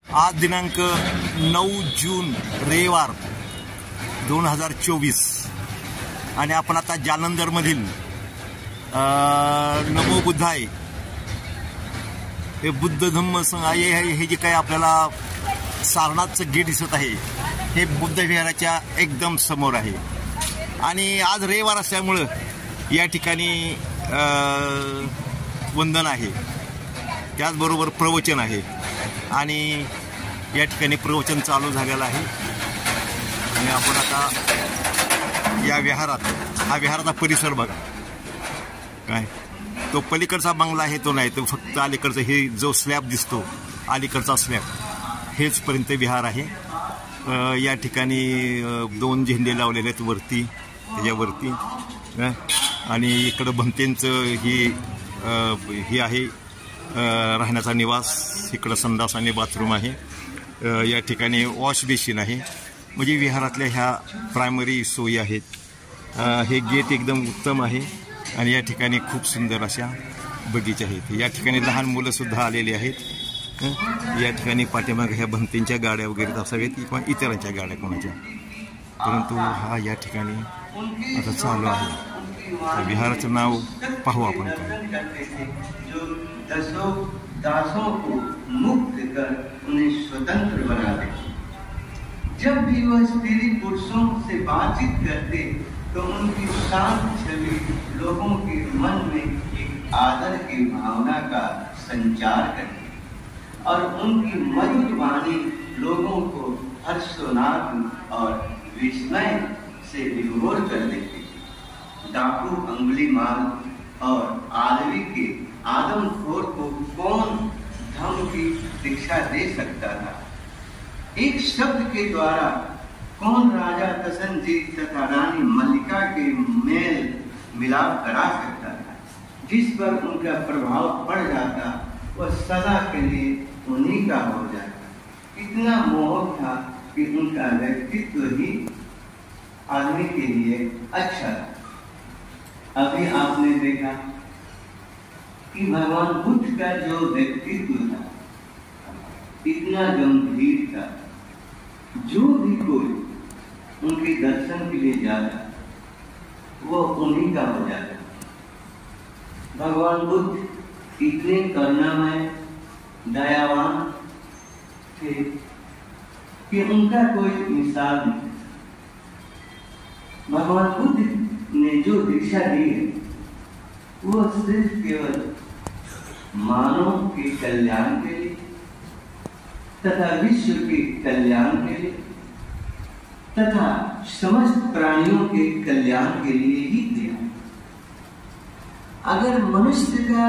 आज दिनांक 9 जून रविवार 2024 आणि आपण आता जालंधरमधील नमो बुद्धाय हे बुद्ध धम्म हे जे काही आपल्याला सारनाथचं गेट दिसत आहे हे बुद्ध विहाराच्या एकदम समोर आहे। आणि आज रविवार असल्यामुळं या ठिकाणी वंदन आहे, त्याचबरोबर प्रवचन आहे आणि या ठिकाणी प्रवचन चालू झालेलं आहे। आणि आपण आता या विहारात, हा विहाराचा परिसर बघा काय, तो पलीकडचा बंगला आहे तो नाही, तो फक्त अलीकडचा हे जो स्लॅब दिसतो अलीकडचा स्लॅब हेच पर्यंत विहार आहे। या ठिकाणी 2 झेंडे लावलेले आहेत वरती, त्याच्यावरती आणि इकडं भंतेंचं ही आहे राहण्याचा निवास, इकडं संडास आणि बाथरूम आहे, या ठिकाणी वॉश बेसिन आहे, म्हणजे विहारातल्या ह्या प्रायमरी सोयी आहेत। हे गेट एकदम उत्तम आहे आणि या ठिकाणी खूप सुंदर अशा बगीचे आहेत। या ठिकाणी लहान मुलंसुद्धा आलेली आहेत। या ठिकाणी पाठीमागे ह्या भंतेंच्या गाड्या वगैरे असाव्यात किंवा इतरांच्या गाड्या कोणाच्या, परंतु हा या ठिकाणी आता चालू आहे। विहाराचं नाव पाहू आपण दासों को मुक्त कर उन्हें स्वतंत्र बना दे। जब भी वह स्त्री पुरुषों से बातचीत करते तो उनकी शांत छवि लोगों के मन में एक आदर की भावना का संचार करती और उनकी मधुर वाणी लोगों को हर्षोन्नाद और विस्मय से विभोर कर देती। डाकू, अंगुलीमाल और आदमी के आदमखोर को कौन धम्म की दीक्षा दे सकता था? एक शब्द के द्वारा कौन राजा तसनजीत तथा रानी मल्लिका के मेल मिलाप करा सकता था? जिस पर उनका प्रभाव पड़ जाता वह सदा के लिए उन्हीं का हो जाता। इतना मोहक था कि उनका व्यक्तित्व ही आदमी के लिए अच्छा था। अभी आपने देखा कि भगवान बुद्ध का जो व्यक्तित्व था इतना गंभीर था, जो भी कोई उनके दर्शन के लिए जाता वो उन्हीं का हो जाता। भगवान बुद्ध इतने करुणामय, दयावान थे कि उनका कोई मिसाल नहीं। भगवान बुद्ध ने जो दीक्षा दी है वो सिर्फ केवल मानव के कल्याण के लिए तथा विश्व के कल्याण के लिए तथा समस्त प्राणियों के कल्याण के लिए ही दिया। अगर मनुष्य का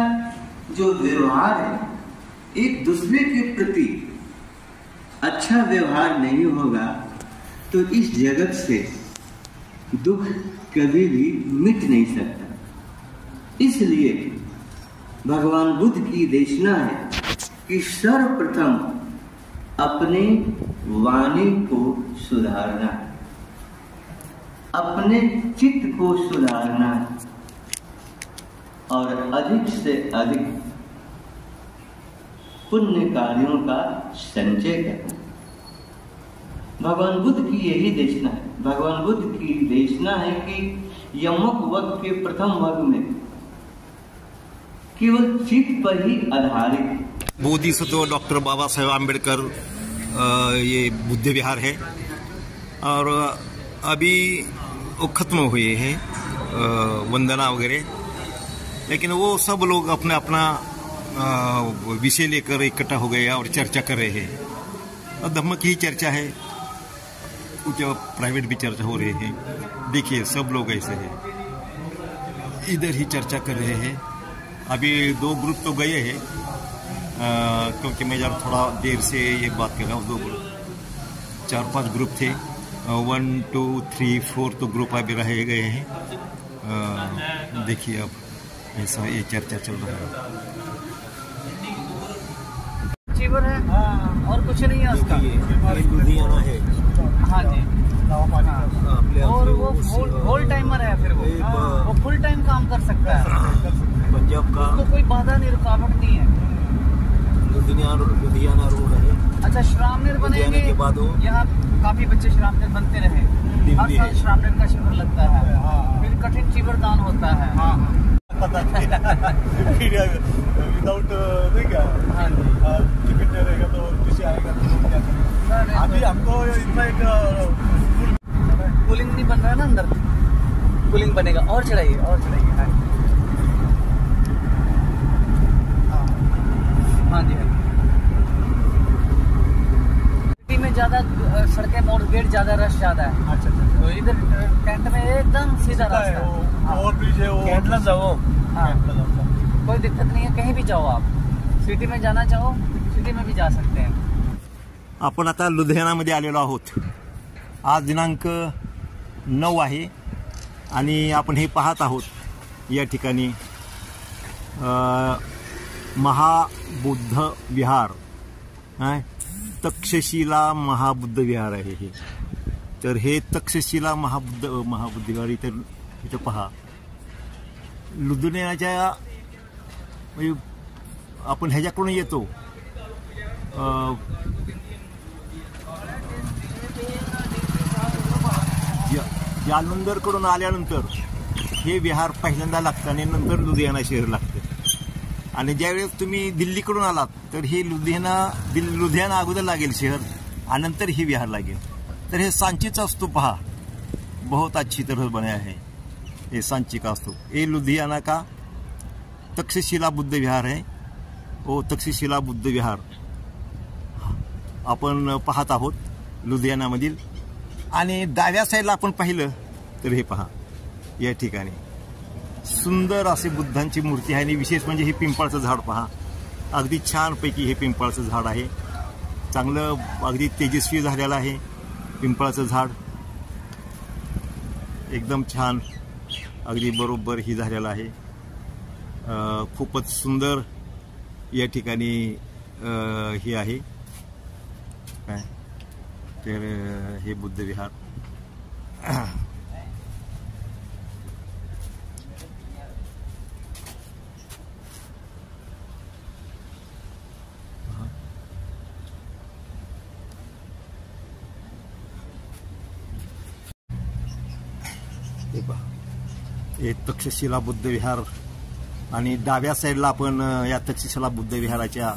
जो व्यवहार है एक दूसरे के प्रति अच्छा व्यवहार नहीं होगा तो इस जगत से दुख कभी भी मिट नहीं सकता। इसलिए भगवान बुद्ध की देशना है कि सर्वप्रथम अपने वाणी को सुधारना, अपने चित्त को सुधारना और अधिक से अधिक पुण्य कार्यों का संचय करना। भगवान बुद्ध की यही देशना है। भगवान बुद्ध की देशना है कि यमक वर्ग के प्रथम वर्ग में केवल चित्त पर ही आधारित बोधिसत्व डॉक्टर बाबा साहेब आम्बेडकर ये बुद्ध विहार है और अभी वो खत्म हुए हैं वंदना वगैरह, लेकिन वो सब लोग अपना अपना विषय लेकर इकट्ठा हो गए और चर्चा कर रहे हैं। और धम्म की ही चर्चा है, कुछ प्राइवेट भी चर्चा हो रही है। देखिए सब लोग ऐसे हैं, इधर ही चर्चा कर रहे हैं। अभी 2 ग्रुप तो गए हैं क्योंकि मैं जब थोड़ा देर से ये बात कर रहा हूँ। 2 ग्रुप 4-5 ग्रुप थे, 1 2 3 4 तो ग्रुप अभी रह गए हैं। देखिए अब ऐसा ये चर्चा चल रहा है। जीवन है और कुछ नहीं है उसका, लुधियाना है। हाँ जी, और वो होल टाइमर है, फिर वो फुल टाइम काम कर सकता है। पंजाब का तो कोई बाधा नहीं, रुकावट नहीं है। लुधियाना रोड है। अच्छा, श्रामनेर बनेंगे के बाद वो यहाँ काफी बच्चे श्रामनेर बनते रहे। हर साल श्रामनेर का शिविर लगता है, फिर कठिन शिविर दान होता है। पता विदाउट नहीं क्या टिकट रहेगा तो किसी आएगा तो क्या करेंगे। अभी हमको इतना एक कूलिंग नहीं बन रहा है ना, अंदर कूलिंग बनेगा। और चढ़ाइए, और चढ़ाइए। हाँ जी, सिटी में ज्यादा सड़कें मोड़ गेट ज्यादा रश ज्यादा है। अच्छा, तो इधर कैंट में एकदम सीधा रास्ता है। और पीछे वो कैंटला जाओ। हाँ, कोई दिक्कत नहीं है, कहीं भी जाओ आप। सिटी में जाना चाहो सिटी में भी जा सकते हैं। आपण आता लुधियानामध्ये आलेलो आहोत। आज दिनांक 9 आहे आणि आपण हे पाहत आहोत या ठिकाणी महाबुद्ध विहार, तक्षशिला महाबुद्ध विहार आहे हे। तर हे तक्षशिला महाबुद्ध विहार इथं पहा। लुधियानाच्या म्हणजे आपण ह्याच्याकडून येतो जालंधरकडून आल्यानंतर हे विहार पहिल्यांदा लागतं आणि नंतर लुधियाना शहर लागतं। आणि ज्यावेळेस तुम्ही दिल्लीकडून आलात तर हे लुधियाना अगोदर लागेल शहर आणि नंतर हे विहार लागेल। तर हे सांचीचा स्तूप पहा, बहुत अच्छी तरह बनाया है। ये सांची का स्तूप, ये लुधियाना का तक्षशिला बुद्ध विहार है। वो तक्षशिला बुद्ध विहार आपण पाहत आहोत लुधियानामधील। आणि डाव्या साईडला आपण पाहिलं तर हे पहा, या ठिकाणी सुंदर असे बुद्धांची मूर्ती आहे। आणि विशेष म्हणजे हे पिंपळाचं झाड पहा, अगदी छानपैकी हे पिंपळाचं झाड आहे। चांगलं अगदी तेजस्वी झालेलं आहे पिंपळाचं झाड, एकदम छान अगदी बरोबर ही झालेलं आहे। खूपच सुंदर या ठिकाणी हे आहे काय तर हे बुद्ध विहार। हे तक्षशिला बुद्ध विहार आणि डाव्या साईडला आपण या तक्षशिला बुद्ध विहाराच्या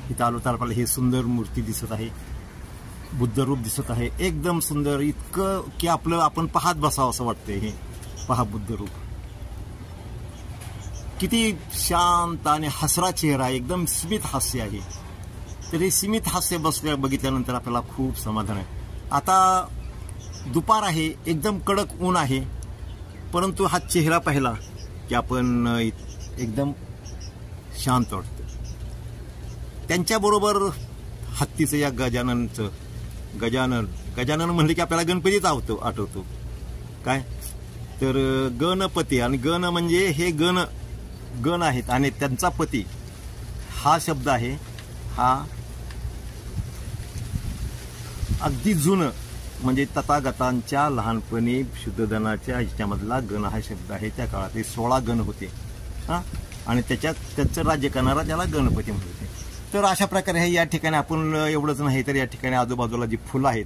इथं आलो तर आपल्याला हे सुंदर मूर्ती दिसत आहे, बुद्ध रूप दिसत आहे, एकदम सुंदर, इतकं की आपण पाहत बसावं असं वाटतंय। हे पहा बुद्ध रूप, किती शांत आणि हसरा चेहरा, एकदम स्मित हास्य आहे। तर हे स्मित हास्य बघितल्यानंतर आपल्याला खूप समाधान आहे। आता दुपार आहे, एकदम कडक ऊन आहे, परंतु हा चेहरा पाहिला की आपण एकदम शांत वाटतं। त्यांच्याबरोबर हत्तीचं या गजानन म्हणले की आपल्याला गणपतीच आठवतो काय, तर गणपती आणि गण म्हणजे हे गण आहेत आणि त्यांचा पती हा शब्द आहे, हा अगदी जुनं म्हणजे तथागतांच्या लहानपणी शुद्धधनाच्या ह्याच्यामधला गण हा शब्द आहे। त्या काळात 16 गण होते आणि त्याच्यात त्यांचं राज्य करणारा त्याला गणपती म्हणते। तर अशा प्रकारे या ठिकाणी आपण एवढंच नाही तर या ठिकाणी आजूबाजूला जी फुलं आहेत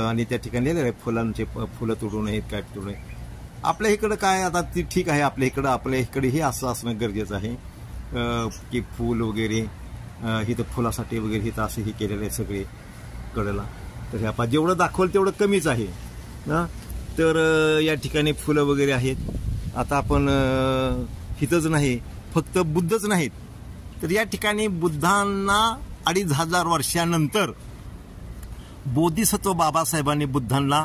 आणि त्या ठिकाणी फुलांचे फुलं तोडू नयेत, काय तोडू नये। आपल्या इकडं काय आता ती ठीक आहे, आपल्या इकडे हे असं असणं गरजेचं आहे की फूल वगैरे इथं फुलासाठी वगैरे इथं असं हे केलेलं आहे सगळे कडेला। तर हे आपण जेवढं दाखवलं तेवढं कमीच आहे ना। तर या ठिकाणी फुलं वगैरे आहेत। आता आपण इथंच नाही फक्त बुद्धच नाहीत तर या ठिकाणी बुद्धांना 2500 वर्षानंतर बोधिसत्व बाबासाहेबांनी बुद्धांना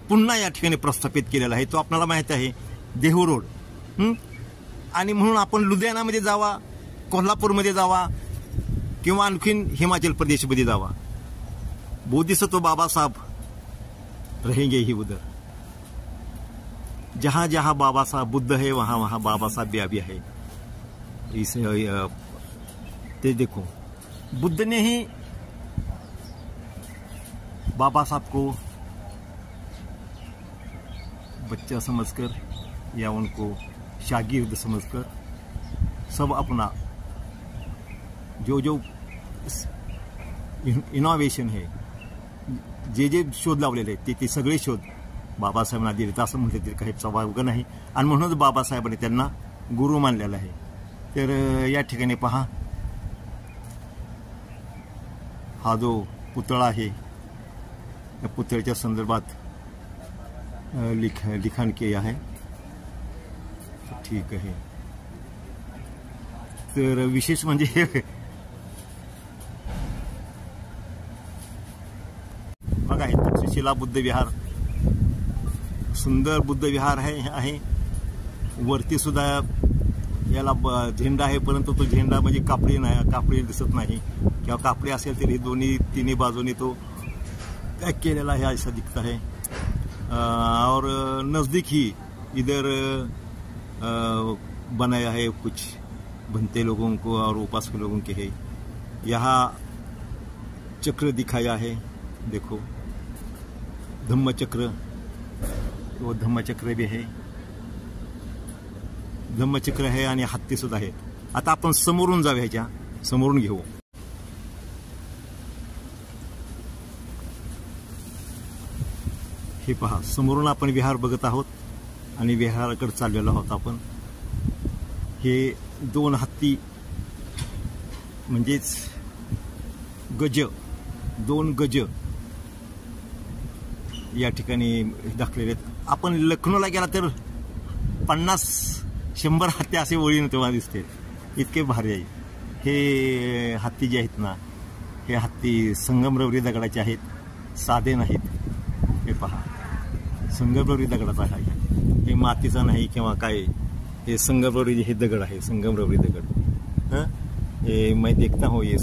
पुन्हा या ठिकाणी प्रस्थापित केलेला आहे। तो आपल्याला माहिती आहे, देहू रोड। आणि म्हणून आपण लुधियानामध्ये जावा, कोल्हापूरमध्ये जावा किंवा आणखीन हिमाचल प्रदेशमध्ये जावा, बोधिसत्व बाबा साहब रहेंगे ही उधर। जहां जहां बाबा साहब बुद्ध है वहां वहां बाबा साहब भी है। इस ते देखो, बुद्ध ने ही बाबा साहब को बच्चा समझकर या उनको शागिर्द समझकर सब अपना जो इनोव्हेशन आहे, जे जे शोध लावलेले आहेत ते सगळे शोध बाबासाहेबांना दिले असं म्हटलं तरी काही वावग नाही. आणि म्हणूनच बाबासाहेबांनी त्यांना गुरु मानलेला आहे. तर या ठिकाणी पहा, हा जो पुतळा आहे या पुतळ्याच्या संदर्भात लिखाण केले आहे. ठीक आहे. तर विशेष म्हणजे बघा, हे तक्षशिला बुद्ध विहार, सुंदर बुद्ध विहार आहे. वरती सुद्धा याला झेंडा आहे, परंतु तो झेंडा म्हणजे कापडी दिसत नाही, किंवा कापडी असेल तरी तिन्ही बाजूनी तो पॅक केलेला है ऐसा दिखता है. और नज़दीक ही इधर बनाया है कुछ बनते लोगों को और उपासक लोगों के है. यहाँ चक्र दिखाया है, देखो धम्मचक्र, वो धम्मचक्र भी है, धम्मचक्र है आणि हत्ती सुद्धा आहे. आता आपण समोरून जाऊया, ह्याच्या समोरून घेऊ. हे पहा, समोरून आपण विहार बघत आहोत आणि विहाराकडे चाललेलो आहोत आपण. हे 2 हत्ती म्हणजेच गज, 2 गज या ठिकाणी दाखवलेले आहेत. आपण लखनौला गेला तर 50-100 हत्ती असे वळीने तेव्हा दिसते, इतके भारी आहे. हे हत्ती जे आहेत ना, हे हत्ती संगमरवरी दगडाचे आहेत, साधे नाहीत. हे पहा, संगमरवरी दगडाचा आहे, हे मातीचा नाही किंवा काय. ये संगमरवरी हे दगड आहे, संगमरवरी दगड. ये मैं देखता हूँ ये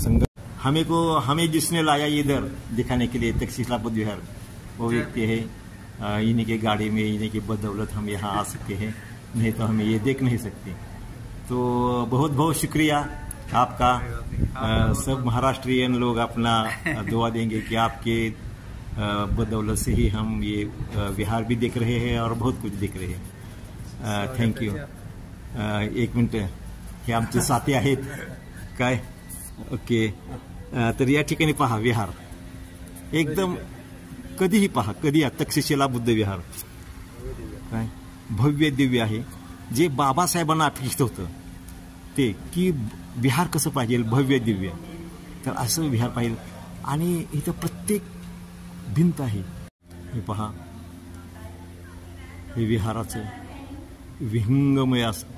हमें जिसने लाया इधर दिखाने के लिए तक्षशिला बुद्ध विहार, वो व्यक्ति है. इन्हीं के गाड़ी में, इन्हीं की बदौलत हम यहाँ आ सकते हैं, नहीं तो हमें ये देख नहीं सकते. तो बहुत बहुत शुक्रिया आपका. सब महाराष्ट्रियन लोग अपना दुआ देंगे कि आपके बदौलत से ही हम ये विहार भी देख रहे हैं और बहुत कुछ देख रहे हैं. Thank you. 1 मिनिट, हे आमचे साथी आहेत काय. ओके. तर या ठिकाणी पहा विहार एकदम कधीही पहा, कधी या तक्षशिला बुद्ध विहार काय भव्य दिव्य आहे. जे बाबासाहेबांना अपेक्षित होतं ते की विहार कसं पाहिजे, भव्य दिव्य, तर असं विहार पाहिजे. आणि इथं प्रत्येक भिंत आहे. हे पहा, हे विहाराचं विहंगमय असं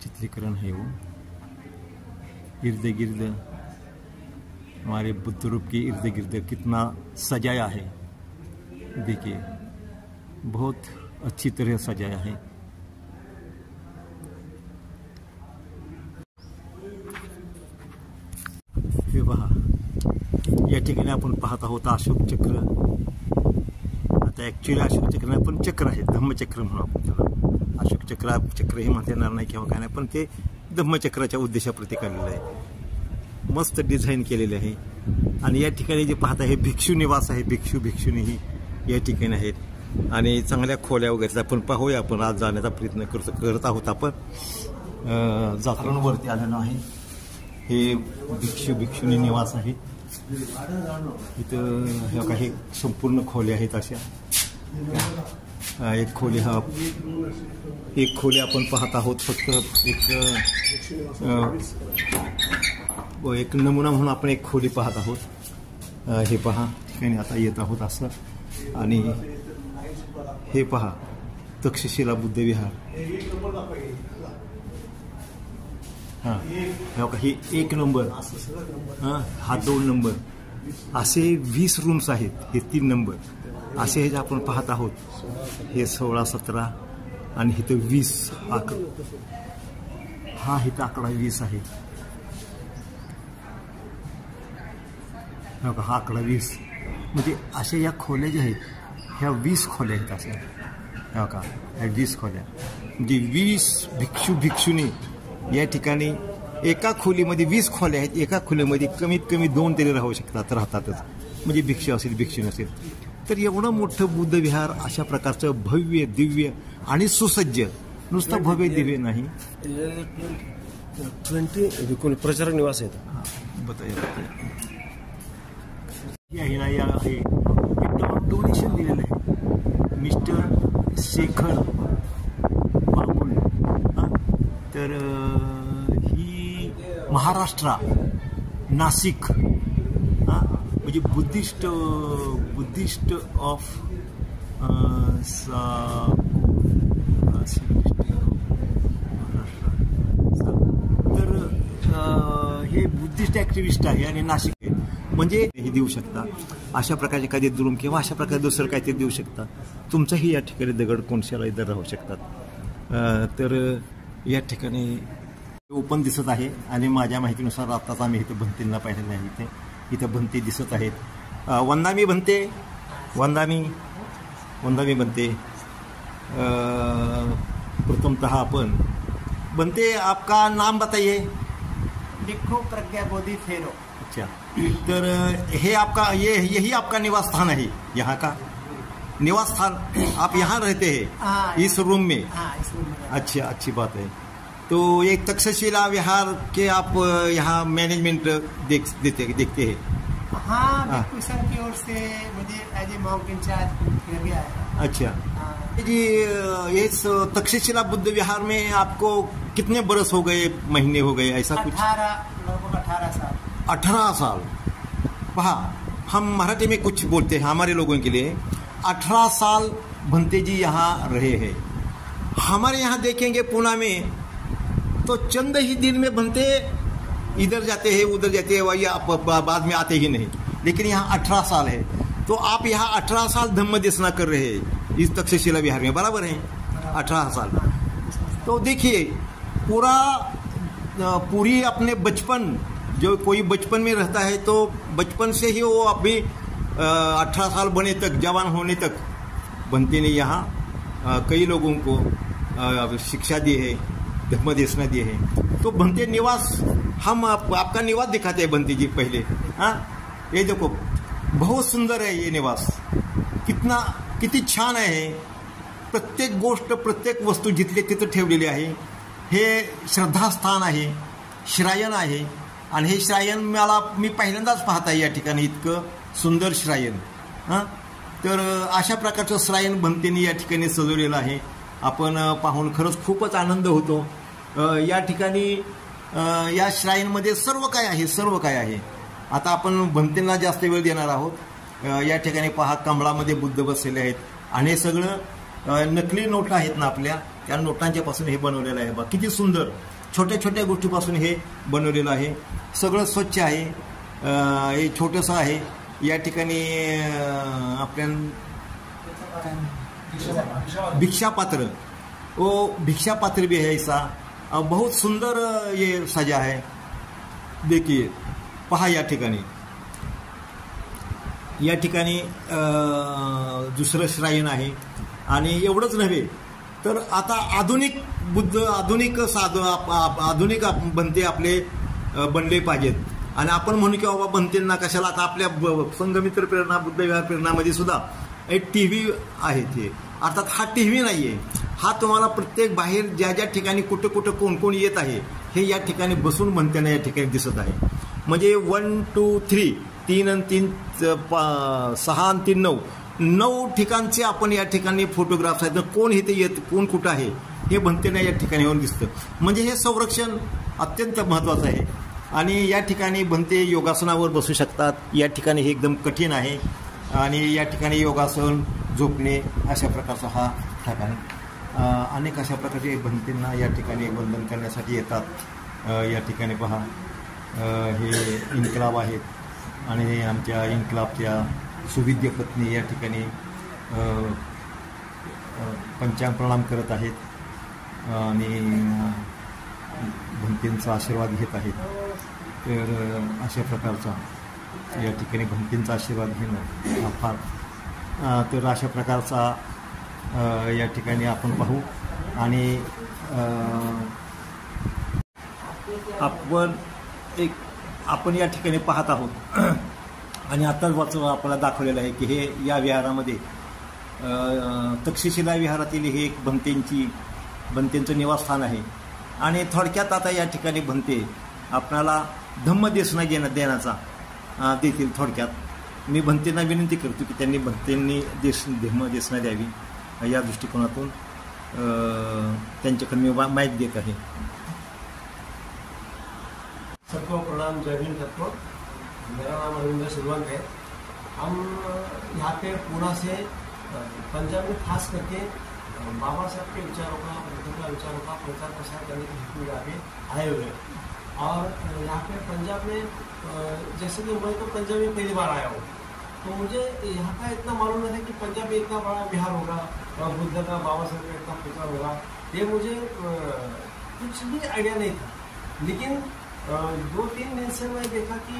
चित्रीकरण है. वो इर्द गिर्द हमारे बुद्ध रूप के इर्द गिर्द कितना सजाया है. देखिए, बहुत अच्छी तरह सजाया है. हे पहा, या ठिकाणी आपण पाहत आहोत अशोक चक्र. आता ॲक्च्युली अशोक चक्र नाही, पण चक्र आहे, धम्मचक्र म्हणून आपण त्याला. अशोक चक्र हे म्हणता येणार नाही किंवा काय नाही, पण ते धम्मचक्राच्या उद्देशाप्रती काढलेलं आहे. मस्त डिझाईन केलेले आहे. आणि या ठिकाणी जे पाहता हे भिक्षू निवास आहे, भिक्षुणीही या ठिकाणी आहेत. आणि चांगल्या खोल्या वगैरे आपण पाहूया. आपण आज जाण्याचा प्रयत्न करत आहोत. आपण जाफरांवरती आलेलो आहे. हे भिक्षुणी निवास आहे. इथं हे काही संपूर्ण खोल्या आहेत अशा. एक खोली आपण पाहत आहोत. फक्त एक नमुना म्हणून आपण एक खोली पाहत आहोत. हे पहा, ठिकाणी आता येत आहोत असं. आणि हे पहा, तक्षशिला बुद्ध विहार. हां, हे 1 नंबर, हा 2 नंबर, असे 20 रूम्स आहेत. हे 3 नंबर असे हे जे आपण पाहत आहोत. हे 16-17 आणि इथं 20 हा इथं आकडा 20 आहे. हा आकडा 20 म्हणजे अशा या खोल्या ज्या आहेत ह्या 20 खोल्या आहेत अशा. हो का, ह्या 20 खोल्या म्हणजे 20 भिक्षुणी या ठिकाणी. एका खोलीमध्ये 20 खोल्या आहेत. एका खोलीमध्ये कमीत कमी 2 तरी राहतातच, म्हणजे भिक्षू असेल, भिक्षुणी असेल. तर एवढं मोठं बुद्ध विहार अशा प्रकारचं भव्य दिव्य आणि सुसज्ज. नुसतं भव्य दिव्य नाही, 20 कोण प्रचारक निवास आहेत. बताइए या आहे डोनेशन दिलेलं आहे मिस्टर शेखर बाबुल. तर ही महाराष्ट्र नाशिक म्हणजे बुद्धिस्ट ऑफ तर हे बुद्धिस्ट ॲक्टिव्हिस्ट आहे आणि नाशिक आहे. म्हणजे हे देऊ शकता अशा प्रकारचे काही द्रुम किंवा अशा प्रकारे दुसरं काहीतरी देऊ शकता. तुमचाही या ठिकाणी दगड कोणशाला इथं राहू शकतात. तर या ठिकाणी ओपन दिसत आहे आणि माझ्या माहितीनुसार आत्ताच आम्ही इथे भंतींना पाहिलेलं आहे. इथं भंती दिसत आहेत. वंदामी बनते. प्रथमतः आपण बनते, आपका नाम बताइए. लिखो प्रज्ञा गोदी फेरो. अच्छा, तर हे आपका यही आपका निवास स्थान है, यहाँ का निवास स्थान, आप यहाँ रहते हैं इस रूम में? हाँ, इस रूम में. अच्छा, अच्छी बात है. तो एक तक्षशिला विहार के आप यहाँ मैनेजमेंट देखते हैं? हाँ, बिल्कुल सर की ओर से मुझे एज ए मॉन्क इंचार्ज किया गया है. अच्छा जी, इस तक्षशिला बुद्ध विहार में आपको कितने बरस हो गए, महीने हो गए, ऐसा कुछ? 18 साल. 18 साल. पहा, हम मराठी में कुछ बोलते हैं हमारे लोगों के लिए. 18 साल भंते जी यहाँ रहे हैं. हमारे यहाँ देखेंगे पुणे में तो चंद ही दिन में भंते इधर जाते हैं उधर जाते हैं, या बाद में आते ही नहीं. लेकिन यहाँ 18 साल है. तो आप यहाँ 18 साल धम्म देशना कर रहे हैं इस तक्षशिला विहार में, बराबर है? 18 साल. तो देखिए पूरी अपने बचपन, जो कोई बचपन में रहता है तो बचपन से ही वो अभी 18 साल बने तक, जवान होने तक बनते ने यहाँ कई लोगों को शिक्षा दी है, धर्म देशना दिए है. तो बनते निवास, हम आपका निवास दिखाते हैं बनते जी पहले. हाँ, ये देखो बहुत सुंदर है ये निवास. किती छान आहे. प्रत्येक गोष्ट, प्रत्येक वस्तू जिथले तिथं ठेवलेली आहे. हे श्रद्धास्थान आहे, श्रायन आहे. आणि हे श्रायन मी पहिल्यांदाच पाहत आहे या ठिकाणी, इतकं सुंदर श्रायन. हां, तर अशा प्रकारचं श्रायन भंतेने या ठिकाणी सजवलेलं आहे. आपण पाहून खरंच खूपच आनंद होतो. या ठिकाणी या श्रायनमध्ये सर्व काय आहे. आता आपण भंतेंना जास्त वेळ देणार आहोत. या ठिकाणी पहा, कमळामध्ये बुद्ध बसलेले आहेत आणि हे सगळं नकली नोटा आहेत ना आपल्या, त्या नोटांच्या पासून हे बनवलेलं आहे. बघा किती सुंदर, छोट्या छोट्या गोष्टीपासून हे बनवलेलं आहे. सगळं स्वच्छ आहे. हे छोटंसं आहे. या ठिकाणी आपल्या भिक्षापात्र, वो भिक्षापात्र भी है ऐसा. बहुत सुंदर ये सजा है. देखिए पहा, या ठिकाणी दुसरं श्रायन आहे. आणि एवढंच नव्हे तर आता आधुनिक बनते आपले बनले पाहिजेत. आणि आपण म्हणू की बाबा बनतेंना कशाला, आता आपल्या संघमित्र प्रेरणा बुद्ध विहार प्रेरणामध्ये सुद्धा एक TV आहे. ते अर्थात हा TV नाही आहे, हा तुम्हाला प्रत्येक बाहेर ज्या ठिकाणी कुठं कोण येत आहे हे या ठिकाणी बसून बनतेना या ठिकाणी दिसत आहे. म्हणजे 1 2 3 3 आणि 3 6 आणि 3 9 ठिकाणचे आपण या ठिकाणी फोटोग्राफ्स आहेत. कोण इथे येत, कोण कुठं आहे हे बनतेना या ठिकाणी येऊन दिसतं. म्हणजे हे संरक्षण अत्यंत महत्त्वाचं आहे. आणि या ठिकाणी बनते योगासनावर बसू शकतात. या ठिकाणी हे एकदम कठीण आहे आणि या ठिकाणी योगासन, झोपणे अशा प्रकारचा हा ठिकाण. अनेक अशा प्रकारचे बनतेंना या ठिकाणी वंदन करण्यासाठी येतात. या ठिकाणी पहा, हे इन्कलाब आहेत आणि हे आमच्या इन्कलाबच्या सुविद्य पत्नी या ठिकाणी पंचांग प्रणाम करत आहेत आणि भंतेंचा आशीर्वाद घेत आहेत. तर अशा प्रकारचा या ठिकाणी भंतेंचा आशीर्वाद घेणं हा फार, तर अशा प्रकारचा या ठिकाणी आपण पाहू. आणि आपण या ठिकाणी पाहत आहोत आणि आत्ताच आपल्याला दाखवलेलं आहे की हे या विहारामध्ये तक्षशिला विहारातील हे एक भंतेंचं निवासस्थान आहे. आणि थोडक्यात आता या ठिकाणी भंते आपणाला धम्म देण्याचा देतील. थोडक्यात मी भंतेंना विनंती करतो की त्यांनी भंतेंनी धम्म देशना द्यावी या दृष्टिकोनातून त्यांच्याकडे मी माहिती देत आहे. सबको प्रणाम, जय हिंद सबको. मेरा नाम अरविंद सिलवंत है. हम यहाँ पे पूना से पंजाब में खास करके बाबा साहब के विचारों का, बुद्ध का विचारों का प्रचार प्रसार करने की हेतु यहाँ पे आए हुए हैं. और यहाँ पे पंजाब में जैसे कि मैं तो पंजाब में पहली बार आया हूँ, तो मुझे यहाँ का इतना मालूम नहीं था कि पंजाब में इतना बड़ा बिहार होगा और बुद्ध का, बाबा साहब का इतना प्रचार होगा. ये मुझे कुछ भी आइडिया नहीं था. लेकिन 2-3 दिन से मैं देखा कि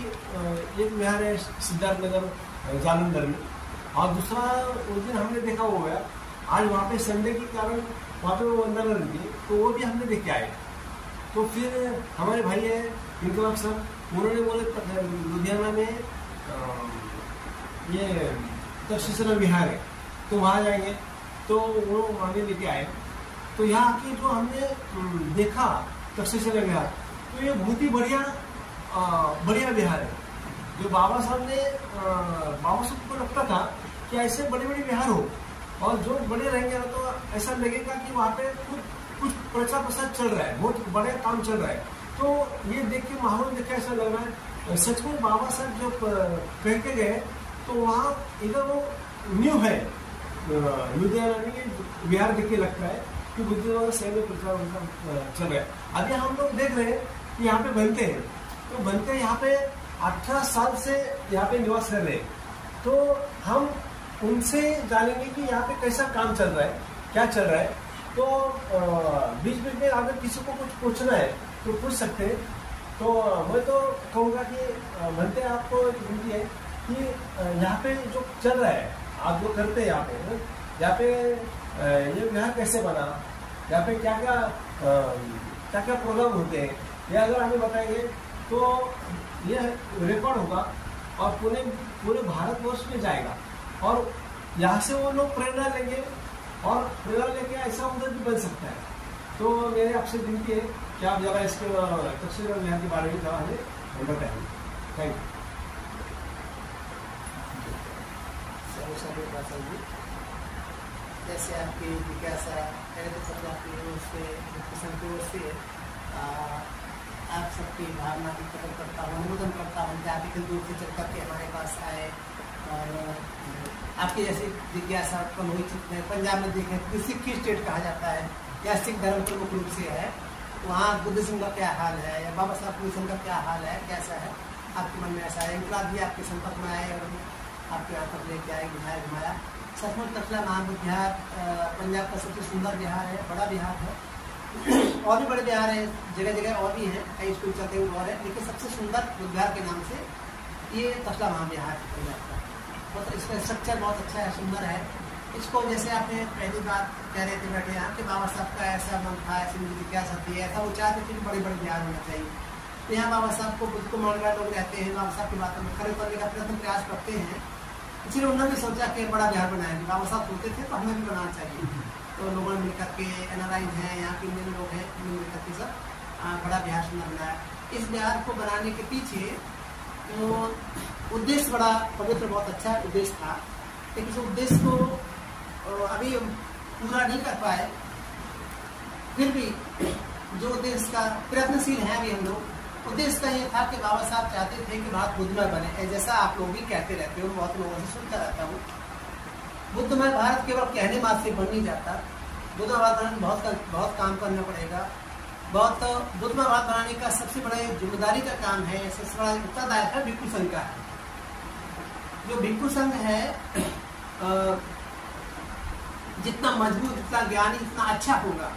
एक बिहार है सिद्धार्थनगर जालंधर में, और दूसरा उस दिन हमने देखा वो गया. आज वहाँ पे संडे के कारण वहाँ पे वो अंदर थी, तो वो भी हमने देख के आए. तो फिर हमारे भाई है इनकलाब सर, उन्होंने बोले लुधियाना में ये तक्षशिला विहार है, तो वहाँ जाएंगे. तो वो वहाँ लेके आए. तो यहाँ आके जो हमने देखा तक्षशिला विहार, तो ये बहुत ही बढ़िया विहार है. जो बाबा साहब को लगता था कि ऐसे बड़े बड़े विहार हो, और जो बड़े रहेंगे ना तो ऐसा लगेगा कि वहाँ पे कुछ प्रचार प्रसार चल रहा है, बहुत बड़े काम चल रहा है. तो ये देख के माहौल देख के ऐसा लग रहा है सच में बाबा साहब जो कह के गए, तो वहाँ इधर वो न्यू है लुधियाना में बिहार देख के लगता है कि बुद्ध सही में प्रचार चल रहा है. अभी हम लोग देख रहे हैं कि यहाँ पे बनते हैं, तो बनते यहाँ पे 18 साल से यहाँ पे निवास कर रहे हैं. तो हम उनसे जानेंगे कि यहाँ पे कैसा काम चल रहा है, क्या चल रहा है. तो बीच बीच में अगर किसी को कुछ पूछना है तो पूछ सकते हैं. तो मैं तो कहूँगा कि बनते आपको विनती है कि यहाँ पे जो चल रहा है, आप जो करते हैं यहाँ पे ये विहार कैसे बना, यहाँ पे क्या क्या प्रोग्राम होते हैं, ये अगर हमें बताएंगे तो ये रिकॉर्ड होगा और पूरे भारतवर्ष में जाएगा. और यहाँ से वो लोग प्रेरणा लेंगे, और प्रेरणा लेके ऐसा उधर भी बन सकता है. तो मेरे आपसे विनती है कि आप जरा इसके तक्षशिला विहार के बारे में जरा हमें बताएंगे. Thank you. जैसे आपकी जिज्ञासा पहले तो सब आपकी ओर से किसान की ओर से आप सबकी भावना की कदर करता हूँ, अनुमोदन करता हूँ कि आप इतनी दूर से चल करके हमारे पास आए. और आपकी जैसी जिज्ञासा उत्पन्न हुई. पंजाब में देखें कि सिख स्टेट कहा जाता है, या सिख धर्म प्रमुख रूप से है, वहाँ बुद्धिज्म का क्या हाल है, या बाबा साहब मिशन का क्या हाल है, कैसा है, आपके मन में ऐसा है. इनकलाब भी आपके संपर्क में आए और आपके यहाँ तक लेके आए, बिहार घुमाया. सचमुच तक्षशिला महाबुद्ध विहार पंजाब का सबसे सुंदर विहार है, बड़ा विहार है. और भी बड़े विहार है जगह जगह, और भी हैं, कई स्कूल चलते हुए और है, लेकिन सबसे सुंदर बुद्ध विहार के नाम से ये तक्षशिला महाविहार है पंजाब का. बहुत इसका स्ट्रक्चर बहुत अच्छा है, सुंदर है. इसको जैसे आपने पहली बात कह रहे थे बैठे यहाँ कि बाबा साहब का ऐसा मन था, ऐसी उनकी जिज्ञासा थी, ऐसा वो चाहते थे कि बड़े बड़े विहार होना चाहिए. तो यहाँ बाबा साहब को बुद्ध को मानने वाले लोग रहते हैं, बाबा साहब की बातों में खड़े करने का प्रयास करते हैं. इसलिए उन्होंने सोचा कि बड़ा बिहार बनाएंगे. बाबा साहब सोचते थे तो हमें भी बनाना चाहिए. तो लोगों ने मिलकर के NRI हैं, यहाँ के इंडियन लोग हैं, मिलकर के सब बड़ा बिहार सुंदर बनाया. इस बिहार को बनाने के पीछे तो उद्देश्य बड़ा पवित्र, बहुत अच्छा उद्देश्य था. लेकिन इस उद्देश्य को अभी पूरा नहीं कर पाए. फिर भी जो उद्देश्य का प्रयत्नशील है अभी हम लोग, उद्देश्य का ये था कि बाबा साहब चाहते थे कि भारत बुद्धमय बने. जैसा आप लोग भी कहते रहते हो, बहुत लोगों से सुनता रहता हूँ, बुद्धमय भारत केवल कहने मात्र से बन नहीं जाता. बुद्धमय भारत बनाने में बहुत काम करना पड़ेगा. बहुत बुद्धमय भारत बनाने का सबसे बड़ा जिम्मेदारी का काम है, सबसे बड़ा उत्तरदायित्व है भिक्षु संघ का है. जो भिक्षु संघ है जितना मजबूत, जितना ज्ञानी, जितना अच्छा होगा,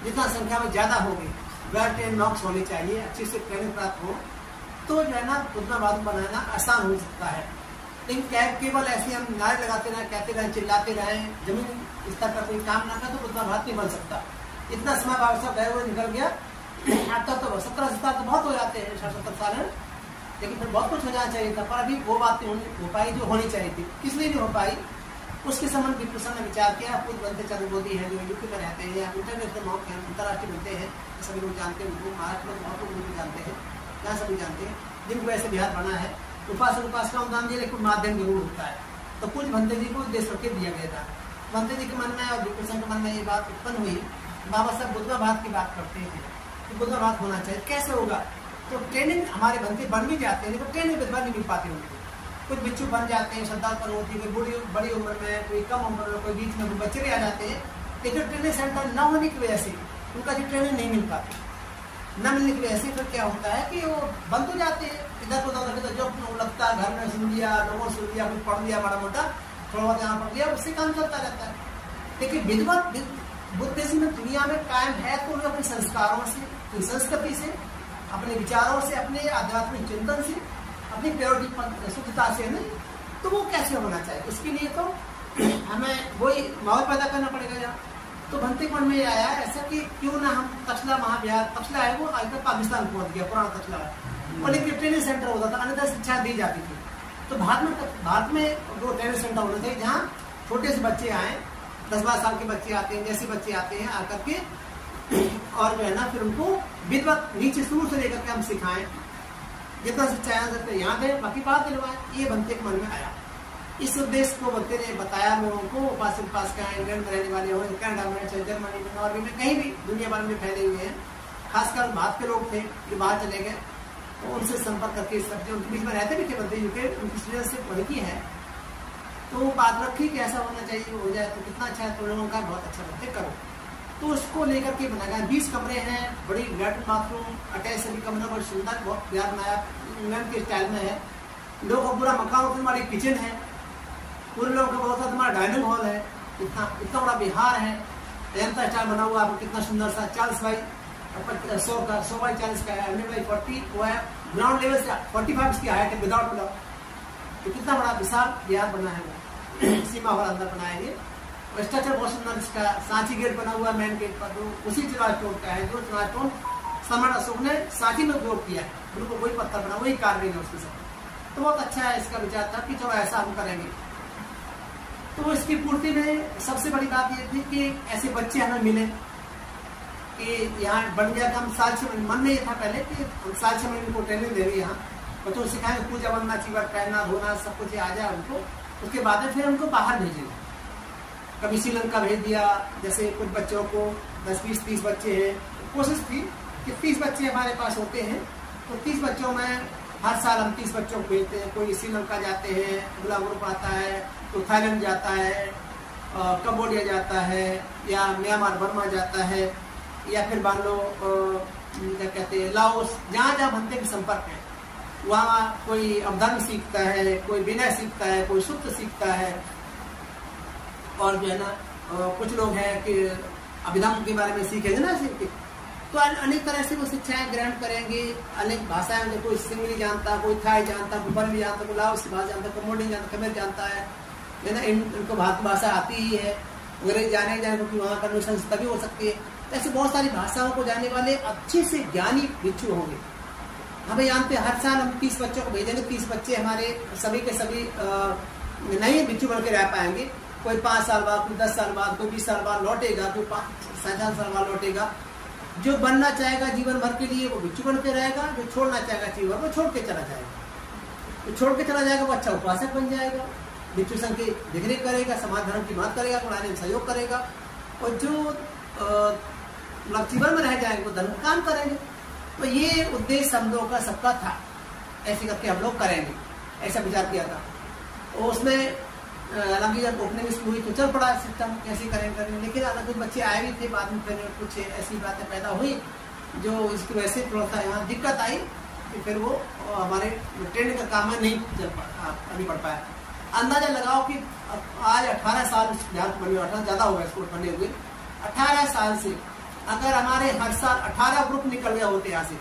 जितना संख्या में ज्यादा होगी, वेल ट्रेन नॉक्स होनी चाहिए, अच्छे से ट्रेनिंग प्राप्त हो, तो जो है ना बुद्धमय भारत बनाना आसान हो सकता है. लेकिन केवल ऐसे हम नारे लगाते रहे, कहते रहे, चिल्लाते रहे, जमीन स्तर पर कोई काम ना करे तो बुद्धमय भारत नहीं बन सकता. इतना समय बाबा साहब गए हुए निकल गया. अब तक तो 17 साल तो बहुत हो जाते हैं, 60-70 साल है, लेकिन फिर बहुत कुछ हो जाना चाहिए था. पर अभी वो बात नहीं हो पाई जो होनी चाहिए थी. इसलिए नहीं हो पाई उसके संबंध विभूषण ने विचार किया। पूज्य बनते चंद्र मोदी है जो यूपी में रहते हैं, इंटरनेशनल मॉक हैं, अंतर्राष्ट्रीय बनते हैं, सभी लोग जानते हैं उनको, महाराष्ट्र में बहुत लोग उनको जानते हैं, यहाँ सभी जानते हैं, जिनको ऐसे बिहार बना है। उपासक उपासना अनुदान दिए, लेकिन माध्यम जरूर होता है। तो पूज्य भंते जी को उद्देश्य रख के दिया गया था। भंते जी के मन में और विभूषण के मन में ये बात उत्पन्न हुई, बाबा साहब बुद्धवाद की बात करते हैं कि बुद्धवाद होना चाहिए, कैसे होगा? तो ट्रेनिंग हमारे बनते बन भी जाते हैं, लेकिन ट्रेनिंग विधवा नहीं मिल पाती उनको। कुछ बिच्छू बन जाते हैं, श्रद्धापन होती है, कोई बड़ी उम्र में, कोई कम उम्र में, कोई बीच में, कोई बच्चे भी आ जाते हैं। लेकिन ट्रेनिंग सेंटर न होने की वजह से उनका जो ट्रेनिंग नहीं मिल पाती, न मिलने की वजह से फिर क्या होता है कि वो बंद हो जाते हैं। इधर उधर तो जो लगता है घर में सुन लिया, लोगों सुन लिया, कुछ पढ़ लिया माड़ा मोटा, थोड़ा बहुत यहाँ पढ़ लिया, उससे काम चलता रहता है। लेकिन विधवत बुद्धिज्म में दुनिया में कायम है तो उन्हें अपने संस्कारों से, अपनी संस्कृति से, अपने विचारों से, अपने आध्यात्मिक चिंतन से, अपनी प्योरिटी शुद्धता से नहीं, तो वो कैसे होना चाहिए? उसके लिए तो हमें वही माहौल पैदा करना पड़ेगा यहाँ। तो भंते मन में आया ऐसा कि क्यों ना हम तक्षला महाविहार, तक्षला है वो आजकल पाकिस्तान पहुंच गया, पुराना तक्षला है, और लेकिन ट्रेनिंग सेंटर होता था, अन्यथा शिक्षा दी जाती थी। तो भारत में वो ट्रेनिंग सेंटर होने थे जहाँ छोटे से बच्चे आए, 10-12 साल के बच्चे आते हैं, जैसे बच्चे आते हैं आकर के, और जो है ना फिर उनको विधवत नीचे शुरू से लेकर के हम सिखाएं, जितना शिक्षा यहाँ दे, बाकी बात दिलवाएं। ये भंते के मन में आया। इस उद्देश्य को भंते ने बताया लोगों को, उपासक उपासिका इंग्लैंड में रहने वाले हो, कनाडा में, जर्मनी में, नॉर्वे में, कहीं भी दुनिया भर में फैले हुए हैं। खासकर भारत के लोग थे जो बाहर चले गए, तो उनसे संपर्क करके सब जो उनके बीच में रहते भी थे बनते, यूके उनकी स्टूडेंटशिप बढ़ती है। तो बात रखी कि ऐसा होना चाहिए, हो जाए तो कितना अच्छा है, तो लोगों का बहुत अच्छा बनते करो। तो उसको लेकर के बनाया गया। 20 कमरे हैं, बड़ी लैट्रिन बाथरूम अटैच सभी कमरे, बहुत सुंदर, बहुत प्यार बनाया, इंग्लैंड के स्टाइल में है। लोगों का पूरा मकान, हमारी किचन है, पूरे लोगों का बहुत सारा हमारा डाइनिंग हॉल है, इतना बड़ा बिहार है, जनता स्टाइल बना हुआ है, कितना सुंदर सा 40/100 का, 100/40 का है, 100/40 वो है, ग्राउंड लेवल से 45 इसकी हाइट है विदाउट ब्लॉक। तो कितना बड़ा विशाल बिहार बना है वो, सीमा वाला अंदर बनाएंगे। स्ट्रक्चर बहुत सुंदर, इसका सांची गेट बना हुआ है मेन गेट पर, तो उसी चिनार स्टोन का है, जो चिनार स्टोन सम्राट अशोक ने सांची में उपयोग किया है, बिल्कुल वही पत्थर बना, वही कार्य है उसके साथ। तो बहुत अच्छा है, इसका विचार था कि चलो ऐसा हम करेंगे। तो इसकी पूर्ति में सबसे बड़ी बात ये थी कि ऐसे बच्चे हमें मिले कि यहाँ बन गया था। हम साल 6 महीने, मन में ये था पहले कि साल 6 महीने को ट्रेनिंग दे रही यहाँ बच्चों को सिखाएंगे, पूजा बनना, चीवर पहनना, धोना, सब कुछ आ जाए उनको। उसके बाद में फिर उनको बाहर भेजेंगे, कभी श्रीलंका भेज दिया, जैसे कुछ बच्चों को 10, 20, 30 बच्चे हैं। कोशिश थी कि 30 बच्चे हमारे पास होते हैं, तो 30 बच्चों में हर साल हम 30 बच्चों को भेजते हैं। कोई श्रीलंका जाते हैं, अगला ग्रुप आता है, तो थाईलैंड जाता है, कंबोडिया जाता है, या म्यांमार बर्मा जाता है, या फिर मान लो क्या कहते हैं लाओस, जहाँ जहाँ भंते के संपर्क है वहाँ कोई अवधर्म सीखता है, कोई विनय सीखता है, कोई सूत्र सीखता है, और जो है ना कुछ लोग हैं कि अभिधर्म के बारे में सीखेंगे ना, सीखते तो अनेक तरह से वो शिक्षाएं ग्रहण करेंगे। अनेक भाषाएं, जो कोई सिंगली जानता, कोई थाई जानता, कोई बर्मी जानता, कोई लाओस की भाषा जानता, कोई मोडी जानता, खमेर जानता है ना, इनको भाषा आती ही है। अंग्रेज जाने क्योंकि वहाँ कन्वर्सेशन तभी हो सकती है। ऐसे बहुत सारी भाषाओं को जानने वाले अच्छे से ज्ञानी भिक्षु होंगे। हमें जानते हर साल हम 30 बच्चों को भेजेंगे। 30 बच्चे हमारे सभी के सभी नहीं भिक्षु बन के रह पाएंगे। कोई 5 साल बाद, कोई 10 साल बाद, कोई 20 साल बाद लौटेगा, कोई 5-7 साल बाद लौटेगा। जो बनना चाहेगा जीवन भर के लिए वो भिक्षु बन के रहेगा, जो छोड़ना चाहेगा जीवन वो छोड़ के चला जाएगा। तो छोड़ के चला जाएगा वो अच्छा उपासक बन जाएगा, भिक्षु संघ की देखरेख करेगा, समाज धर्म की बात करेगा, पढ़ाने में सहयोग करेगा। और जो जीवन में रह जाएंगे वो धर्म काम करेंगे। तो ये उद्देश्य हम लोगों का सबका था, ऐसे करके हम लोग करेंगे, ऐसा विचार किया था। और उसमें हालांकि जब ओपनिंग स्कूल हुई तो चल पड़ा सिस्टम कैसे करेंगे, लेकिन अलग कुछ बच्चे आए भी थे बाद में, फिर कुछ ऐसी बातें पैदा हुई जो इसकी वजह से थोड़ा सा यहाँ दिक्कत आई कि फिर वो हमारे ट्रेनिंग का काम में नहीं चल अभी बढ़ पाया। अंदाजा लगाओ कि आज 18 साल बने, 18 ज़्यादा हो गया स्कूल बने हुए। 18 साल से अगर हमारे हर साल 18 ग्रुप निकल गया होते, यहाँ से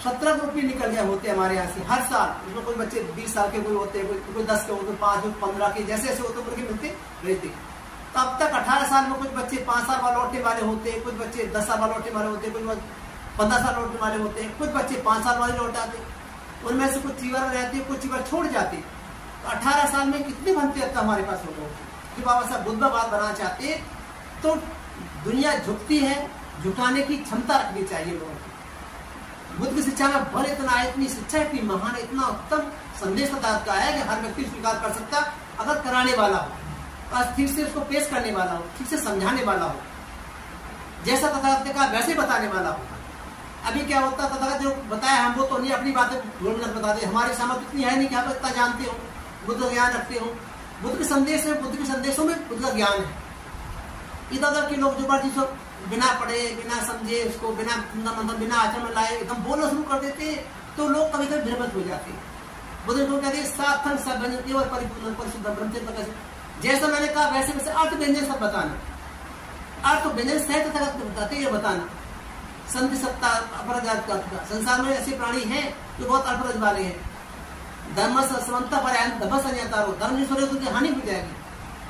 17 ग्रुप भी निकल गया होते हमारे यहाँ से हर साल। उसमें कोई बच्चे 20 साल के कोई होते, कोई 10 के होते, 5, 15 के, जैसे जैसे होते उम्र के मिलते रहते। तो अब तक 18 साल में कुछ बच्चे 5 साल बाद लौटने वाले होते, कुछ बच्चे 10 साल बाद लौटने वाले होते, कुछ 15 साल लौटने वाले होते, कुछ बच्चे 5 साल वाले लौट आते। उनमें से कुछ चीवर में रहते, कुछ चीवर छोड़ जाते। तो 18 साल में कितनी भक्ति हमारे पास हो गए कि बाबा साहब बुद्ध बात बनाना चाहते तो दुनिया झुकती है, झुकाने की क्षमता रखनी चाहिए लोगों को। बुद्ध की शिक्षा में बल इतना है, इतनी शिक्षा इतनी महान, इतना उत्तम संदेश का है कि हर व्यक्ति स्वीकार कर सकता अगर कराने वाला हो और ठीक से उसको पेश करने वाला हो, ठीक से समझाने वाला हो, जैसा तथागत ने कहा वैसे बताने वाला हो। अभी क्या होता तथागत जो बताया हम वो तो नहीं अपनी बातें ढूंढकर बता दे, हमारी सामर्थ्य इतनी है नहीं कि आप इतना जानते हो, बुद्ध का ज्ञान रखते हो। बुद्ध के संदेश है, बुद्ध के संदेशों में बुद्ध का ज्ञान है। इधर उधर के लोग जो बार जिसको बिना पढ़े बिना समझे उसको बिना मतलब बिना आचरण में लाए एकदम बोलना शुरू कर देते तो लोग कभी कभी भ्रमित हो जाते हैं। बुद्ध को कहते हैं सार्थक सब व्यंजन केवल परिपूर्ण परिशुद्ध ब्रह्मचर्य। जैसा मैंने कहा वैसे वैसे अर्थ व्यंजन सब बताना, अर्थ व्यंजन सहित तथागत बताते ये बताना। संधि सत्ता अपराध का संसार में ऐसे प्राणी हैं जो बहुत अपराध वाले हैं। धर्म समता पर धर्म जिस उनकी हानि हो जाएगी।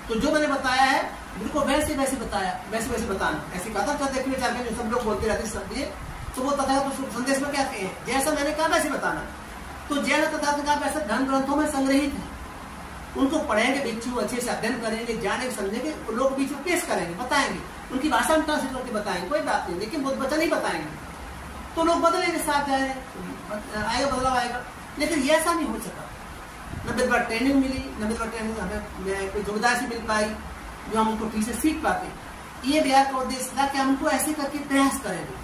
तो जो मैंने बताया है बिल्कुल वैसे वैसे बताया, वैसे वैसे बताना। ऐसी कहा था देखने चाहते जो सब लोग बोलते रहते सब ये तो वो तथागत संदेश में कहते हैं जैसा मैंने कहा वैसे बताना। तो जैसा तथागत का वैसे धर्म ग्रंथों में संग्रहित है, उनको पढ़ेंगे भिक्षु, अच्छे से अध्ययन करेंगे, जानेंगे, समझेंगे, लोग बीच में पेश करेंगे, बताएंगे, उनकी भाषा में ट्रांसलेट करके बताएंगे, कोई बात नहीं, लेकिन बहुत वचन नहीं बताएंगे तो लोग बदलेंगे, साथ जाएंगे, आएगा बदलाव आएगा। लेकिन ये ऐसा नहीं हो सका, न मेरे बार ट्रेनिंग मिली, न मेरे बार ट्रेनिंग हमें कोई सुविधा से मिल पाई जो हम उनको ठीक से सीख पाते। ये बिहार का उद्देश्य था कि हम उनको ऐसे करके प्रयास करेंगे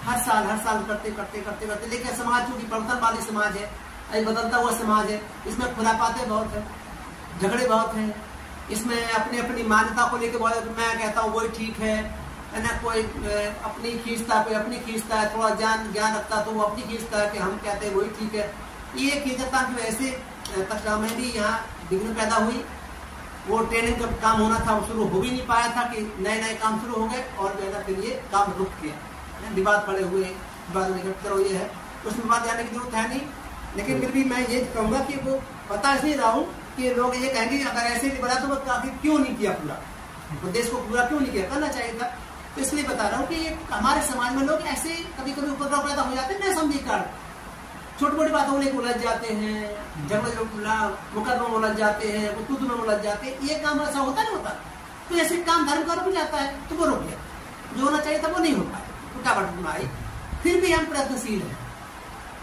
हर साल करते करते करते करते। लेकिन समाज चूंकि परिवर्तन वाली समाज है, अभी बदलता हुआ समाज है, इसमें खुलापाते बहुत है, झगड़े बहुत हैं, इसमें अपनी अपनी मान्यता को लेकर बहुत, मैं कहता हूँ वही ठीक है ना, कोई अपनी खींचता, कोई अपनी खींचता है, थोड़ा ज्ञान रखता तो वो अपनी खींचता है कि हम कहते हैं वही ठीक है। ये खींचता की वजह से तक में भी यहाँ विघ्न पैदा हुई। वो ट्रेनिंग का काम होना था वो शुरू हो भी नहीं पाया था कि नए नए काम शुरू हो गए और जो है ना फिर ये काम रुक गया, विवाद पड़े हुए, विवाद करो ये है, उसमें विवाद जाने की जरूरत है नहीं। लेकिन फिर भी मैं ये कहूँगा कि वो बता इसलिए रहा हूँ कि लोग ये कहेंगे अगर ऐसे नहीं बना तो वो काफी क्यों नहीं किया पूरा, देश को पूरा क्यों नहीं किया, करना चाहिए था। तो इसलिए बता रहा हूँ कि हमारे समाज में लोग ऐसे कभी कभी उपद्रव पैदा हो जाते हैं, न समझी कारण छोटी मोटी बातों को लेकर उलझ जाते हैं, मुकदमा में उलझ जाते हैं, कुछ में उलझ जाते हैं। ये काम ऐसा होता नहीं होता, तो ऐसे काम धर्म का रुक जाता है तो वो रुक गया, जो होना चाहिए था वो नहीं हो पाया, रुकावट आई। फिर भी हम प्रयत्नशील हैं,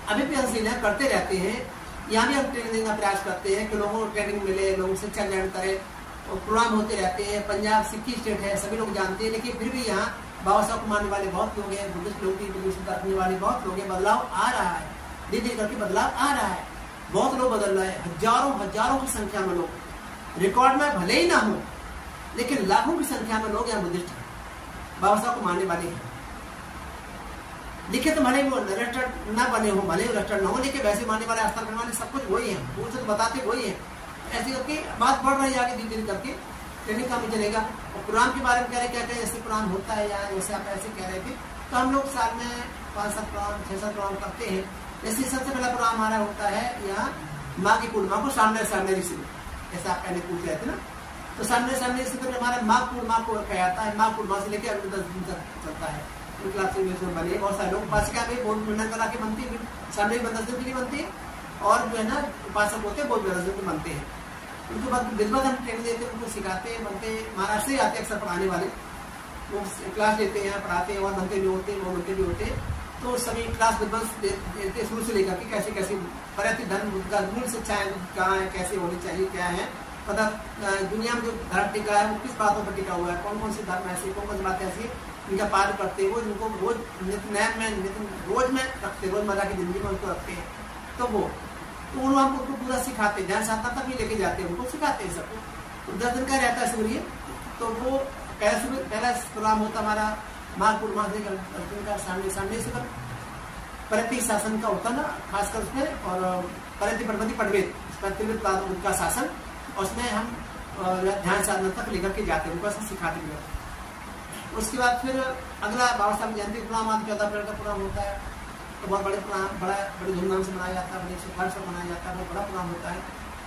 अभी प्रयत्नशील है, करते रहते हैं। यहाँ भी हम ट्रेनिंग देने का प्रयास करते हैं कि लोगों को ट्रेनिंग मिले, लोगों शिक्षा ग्रहण करें, और प्रोग्राम होते रहते हैं। पंजाब सिक्की स्टेट है, सभी लोग जानते हैं, लेकिन फिर भी यहाँ बाबा साहब को मानने वाले बहुत लोग हैं, बुद्धिस्ट लोग रखने वाले बहुत लोग हैं। बदलाव आ रहा है, धीरे धीरे करके बदलाव आ रहा है, बहुत लोग बदल रहे हैं, हजारों की संख्या में लोग, रिकॉर्ड में भले ही ना हो लेकिन लाखों की संख्या में लोग यहाँ बुद्धिस्ट हैं, बाबा साहब को मानने वाले हैं। लिखे तो भले वो रजिस्टर्ड ना बने हो, भले रजिस्टर्ड ना हो, लेकिन वैसे मानने वाले, आस्था करने वाले सब कुछ वही है, वो तो बताते वही है। ऐसे करके बात बढ़ रही है आगे, धीरे धीरे करके ट्रेनिंग का भी चलेगा। और कुरान के बारे में कह रहे क्या क्या जैसे कुरान होता है यहाँ, जैसे आप ऐसे कह रहे थे, तो हम लोग साल में 5-7 कुरान 6-7 कुरान करते हैं। जैसे सबसे पहला कुरान हमारा होता है यहाँ माँ की पूर्णिमा को सामने ऋषि में, जैसे आप पहले पूछ रहे थे ना, तो सामने ऋषि में हमारा माँ पूर्णिमा को कहा जाता है। माँ पूर्णिमा से लेकर अगले 10 दिन तक चलता है। बने बहुत सारे लोग उपासिका भी बहुत मुंडन करा के बनती है, सामने 10 दिन के लिए बनती है, और जो है ना उपासक होते हैं बहुत 10 दिन के बनते हैं। उनके बाद विद्वत हम ट्रेनिंग देते हैं, उनको सिखाते हैं, बनते महाराष्ट्र से आते हैं अक्सर पढ़ाने वाले, वो क्लास लेते हैं, पढ़ाते हैं, और बनते भी होते हैं, वो बनते भी होते हैं। तो सभी क्लास विद्वत देते हैं शुरू से लेकर के कैसे कैसे परिवर्तित धर्म का मूल शिक्षाएं कहाँ है, कैसे होनी चाहिए, क्या है, पता दुनिया में जो धर्म टिका है वो किस बातों पर टिका हुआ है, कौन कौन से धर्म ऐसे, कौन कौन सी बातें ऐसी इनका पालन करते हैं, वो जिनको रोज नित्य में रोज में रखते, रोजमर्रा की जिंदगी में उनको रखते हैं। तो वो तो हम उनको पूरा सिखाते हैं, ध्यान साधना तक भी लेके जाते हैं, उनको सिखाते हैं सबको। तो 10 दिन का रहता है सूर्य, तो वो पहला प्रोग्राम होता हमारा माघ पूर्णिमा का सामने से परति शासन का होता ना, खासकर उसमें, और परति प्रपति पटवेद उनका शासन, और उसमें हम ध्यान साधना तक लेकर के जाते हैं, उनको ऐसा सिखाते हैं। उसके बाद फिर अगला बाबा साहब जयंती प्रोग्राम आता है, 14 अप्रैल का प्रोग्राम होता है, तो बहुत बड़े धूमधाम से मनाया जाता है, बड़े सुखार से मनाया जाता है, बहुत बड़ा प्रोग्राम होता है,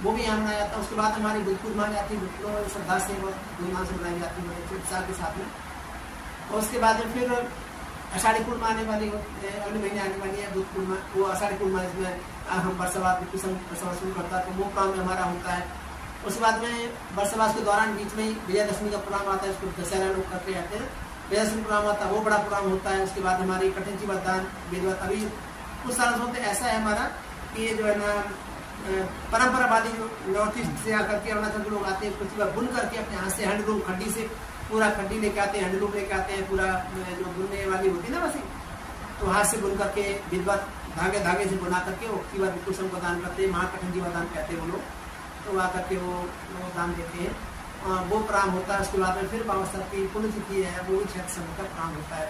वो भी यहाँ मनाया जाता है। उसके बाद हमारी बुद्धपूर्णिमा आती है, बुद्धपूर्णिमा श्रद्धा से बहुत धूमधाम से मनाई जाती है, बड़े उत्साह के साथ में। और उसके बाद फिर आषाढ़ी पूर्णिमा आने वाली हो, अगले महीने आने वाली है बुद्ध पूर्णिमा, वो आषाढ़ी पूर्णिमा जिसमें हम बरसवास बरसवास शुरू करता है, तो वो प्रोग्राम हमारा होता है। उसके बाद में बरसवास के दौरान बीच में ही विजयदशमी का प्रोग्राम आता है, उसको दशहरा लोग करके आते हैं, विजयदशमी प्रोग्राम आता है, वो बड़ा प्रोग्राम होता है। उसके बाद हमारी कठिन जी मतदान विधवत, अभी कुछ सालों से ऐसा है हमारा कि ये जो है ना परंपरावादी जो नॉर्थ ईस्ट से आकर के अरुणाचल के लोग आते हैं, प्रतिभा बुन करके अपने हाथ से हैंडलूम खड्डी से पूरा खड्डी लेके आते हैं, हैंडलूम लेके आते हैं, पूरा जो बुनने वाली होती है ना वैसे, तो हाथ से बुन करके विधवत धागे से बुना करके वो प्रतिभा विकुशम को दान करते हैं, महाकठिन जीवा दान कहते हैं वो लोग, तो आ करके वो दान देते हैं। वो प्रोग्राम होता है। उसके बाद में फिर बाबा साहब की पुण्यतिथि है, वो भी 6 दिसंबर का प्रोग्राम होता है।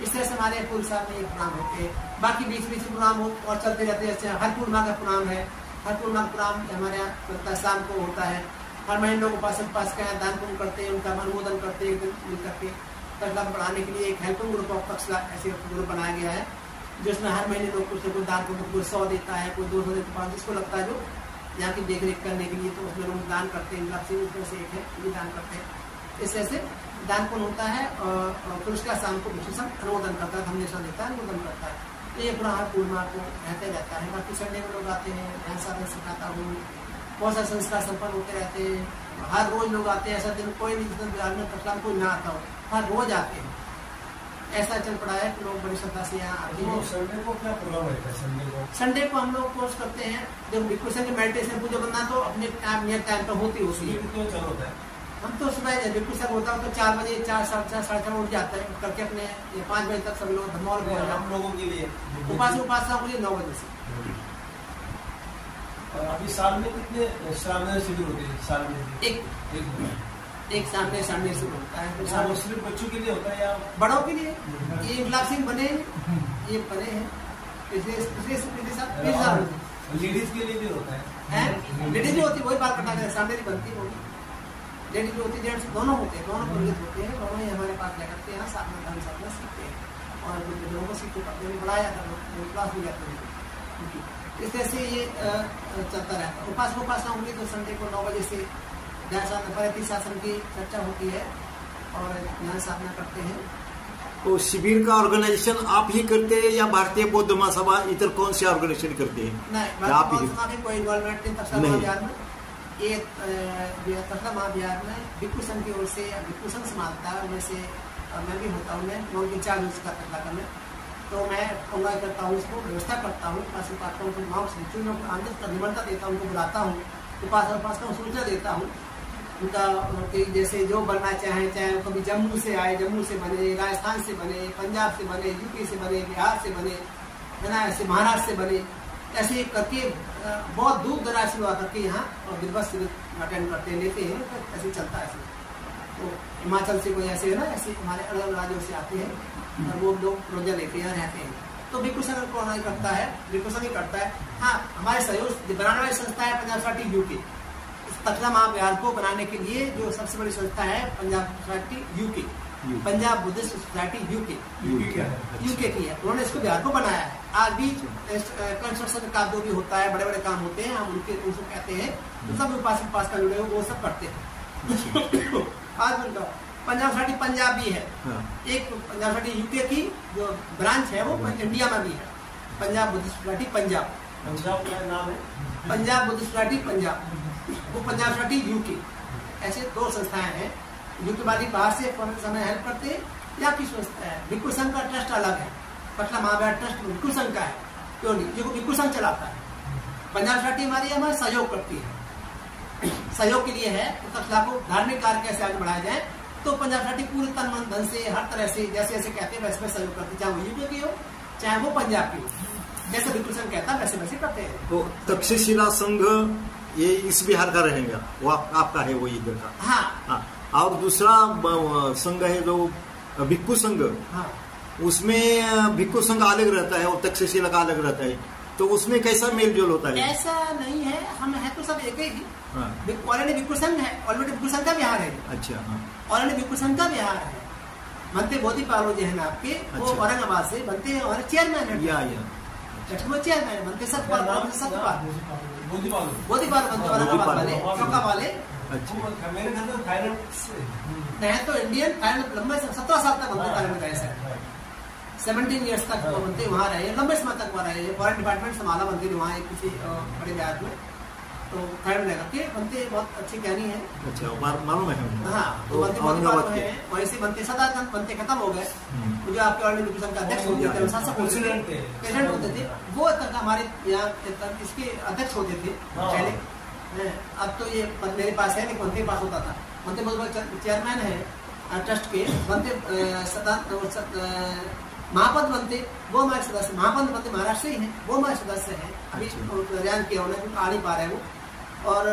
इस तरह से हमारे पूरे साल में ये प्रोग्राम होते हैं। बाकी बीच बीच प्रोग्राम और चलते रहते हैं। जैसे हर पूर्णिमा का प्रोग्राम है, हर पूर्णिमा का प्रोग्राम हमारे यहाँ चलता है, शाम को होता है। हर महीने लोग उपासक का दान पुण्य करते हैं, उनका अनुमोदन करते हैं, मिल करके तकला बढ़ाने के लिए एक हेल्पिंग ग्रुप ऑफ तकला ऐसे ग्रुप बनाया गया है, जिसमें हर महीने लोग कुछ न कुछ दान पुण्य, कोई 100 देता है, कोई 200 देता है, जिसको लगता है जो यहाँ की देख रेख करने के लिए, तो उसमें लोग दान करते हैं। उसमें से एक है, ये दान करते हैं। इस तरह से दान पुण्य होता है। और फिर उसका शाम को विशेषण अनुमोदन करता है, हमेशा देता है, अनुमोदन करता है। तो ये पूरा हर पूर्णिमा को रहते रहता है। बाकी संडे में लोग आते हैं, यहाँ साधन सिखाता हूँ, बहुत सारे संस्कार संपन्न होते रहते हैं। हर रोज लोग आते हैं, ऐसा दिन कोई नहीं जिस दिन बिहार में कटला कोई ना आता हो, हर रोज आते हैं। ऐसा चल पड़ा है कि लोग बड़ी श्रद्धा से यहाँ आते हैं। संडे को क्या प्रोग्राम रहता है? संडे को हम लोग कोर्स करते हैं, जब विकुशन की मेडिटेशन पूजा बनना तो अपने टाइम नियर टाइम पर होती है। कितना चल होता है? हम तो सुबह विकुशन होता है तो 4 बजे 4 साढ़े 4 उठ जाते हैं, करके अपने 5 बजे तक सब लोग धमौल हम लोगों के लिए उपासना के लिए 9 बजे से। अभी साल में कितने श्रावण शिविर होते हैं? साल में एक सामने से होता है। तो सिर्फ बच्चों के लिए होता है या बड़ों के लिए? ये गुलाब सिंह बने, ये बने हैं लेडीज के लिए भी होता है। लेडीज जो होती है वही बाल कटा कर सामने नहीं बनती, वो लेडीज जो होती है जेंट्स दोनों होते हैं, दोनों पंडित होते हैं, दोनों ही हमारे पास ले करते हैं, साथ में धर्म साथ में सीखते हैं और लोगों को सीखते पढ़ते हुए बढ़ाया जाता है, क्लास भी जाते हैं। इस तरह से ये चलता रहता है। उपासना होंगी तो संडे को 9 बजे से ध्यान शासन की चर्चा होती है और ध्यान साधना करते हैं। तो शिविर का ऑर्गेनाइजेशन आप ही करते हैं या भारतीय बौद्ध महासभा इतर कौन से ऑर्गेनाइजेशन करते हैं? नहीं, आप ही कोई इन्वॉल्वमेंट नहीं। तक्षला महाविहार में ये तक्षला महाविहार में भिक्षु संघ की ओर से भिक्षु संघ संभालता है, उनमें से मैं भी होता हूँ। मैं उनकी 4 यूज का तकला में, तो मैं ऑर्गेनाइज करता हूँ, उसको व्यवस्था करता हूँ, पाता हूँ, निमंत्रण देता हूँ, उनको बुलाता हूँ, उपासना सूचना देता हूँ उनका कि जैसे जो बनना चाहे, चाहे कभी जम्मू से आए, जम्मू से बने, राजस्थान से बने, पंजाब से बने, यूपी से बने, बिहार से बने, है ना, ऐसे महाराष्ट्र से बने, ऐसे करके बहुत दूर दराज से लोग करके यहाँ और दिवस शिविर अटेंड करते लेते हैं। तो ऐसे चलता है। तो हिमाचल से कोई ऐसे है ना, ऐसे हमारे अलग अलग राज्यों से आते हैं और वो लोग रोजा लेते हैं, रहते हैं। तो भिक्षु संघ को करता है, भिक्षु संघ ही करता है। हाँ, हमारे सहयोग बनाने वाली संस्था है पंजाब सोसाइटी यूके। तक्षला महाविहार को बनाने के लिए जो सबसे बड़ी संस्था है Punjab society UK, Punjab Buddhist society UK की है। उन्होंने इसको बिहार को बनाया है। आज भी कंस्ट्रक्शन का जो भी होता है, बड़े बड़े काम होते हैं, हम उनको कहते हैं, तो सब उपास का जुड़े वो सब करते हैं। आज उनका पंजाब सोसाइटी पंजाब भी है। एक पंजाब सोसाइटी यूके की जो ब्रांच है वो इंडिया में भी है, पंजाब बुद्धिस्ट सोसाइटी पंजाब। पंजाब का नाम है पंजाब बुद्धिस्ट सोसाइटी पंजाब, वो पंजाब सोसाइटी यूके। ऐसे 2 संस्थाएं हैं। यूके वाली बाहर से समय हेल्प करते हैं या की संस्था है। भिक्षु संघ का ट्रस्ट अलग है, तक्षला महाविहार ट्रस्ट भिक्षु संघ का है, क्यों नहीं, जो भिक्षु संघ चलाता है। पंजाब सोसाइटी हमारी हमारा सहयोग करती है, सहयोग के लिए है। तो तक्षला को धार्मिक कार्य कैसे आगे बढ़ाया जाए, तो पंजाब सोसाइटी पूरे तन मन धन से हर तरह से जैसे जैसे कहते हैं वैसे सहयोग करती है, चाहे वो यूके की हो चाहे वो पंजाब की हो। जैसे भिक्षु संघ कहता है वैसे वैसे करते हैं। तो तक्षशिला संघ ये इस बिहार का रहेगा, वो आपका है, वो इधर का। हाँ। और दूसरा संघ है जो भिक्षु संघ। हाँ। उसमें भिक्षु संघ अलग रहता है और तक्षशिला का अलग रहता है, तो उसमें कैसा मेल जोल होता है? ऐसा नहीं है, हम है तो सब एक ही। ऑलरेडी भिक्षु संघ है, ऑलरेडी भिक्षु संघ का बिहार है। अच्छा। हाँ, ऑलरेडी भिक्षु संघ का बिहार है। बनते बोधिपालो जो है ना आपके, वो अच्छा। औरंगाबाद से बनते हैं और चेयरमैन है, चेयरमैन बनते सतपाल बोधिपाल बनते औरंगाबाद वाले, चौका वाले। अच्छा। मेरे घर में थाईलैंड से नहीं तो इंडियन थाईलैंड लंबे 17 साल तक बनते थाईलैंड का ऐसा 17 ईयर्स तक वो बनते वहाँ रहे, लंबे समय तक वहाँ रहे। फॉरेन डिपार्टमेंट संभाला बनते थे वहाँ किसी बड़े ब्याज में, तो थर्ड लगा के बनते बहुत अच्छे ज्ञानी है। अच्छा, मालूम है हमको। हाँ, तो बनते वहीं से बनते सदानंद बनते खत्म हो गए। मुझे आपके ऑल इंडिया मिशन का अध्यक्ष होते थे, प्रेसिडेंट होते थे वो तक हमारे यहाँ इसके अध्यक्ष होते थे पहले। अब तो ये मेरे पास है, नहीं बनते पास होता था। बनते बहुत चेयरमैन है ट्रस्ट के, बनते महापद बनते वो हमारे सदस्य, महापद बनते महाराष्ट्र ही हैं, वो हमारे सदस्य हैं। अभी रिजाइन किया उन्होंने, आ नहीं पा रहे वो। और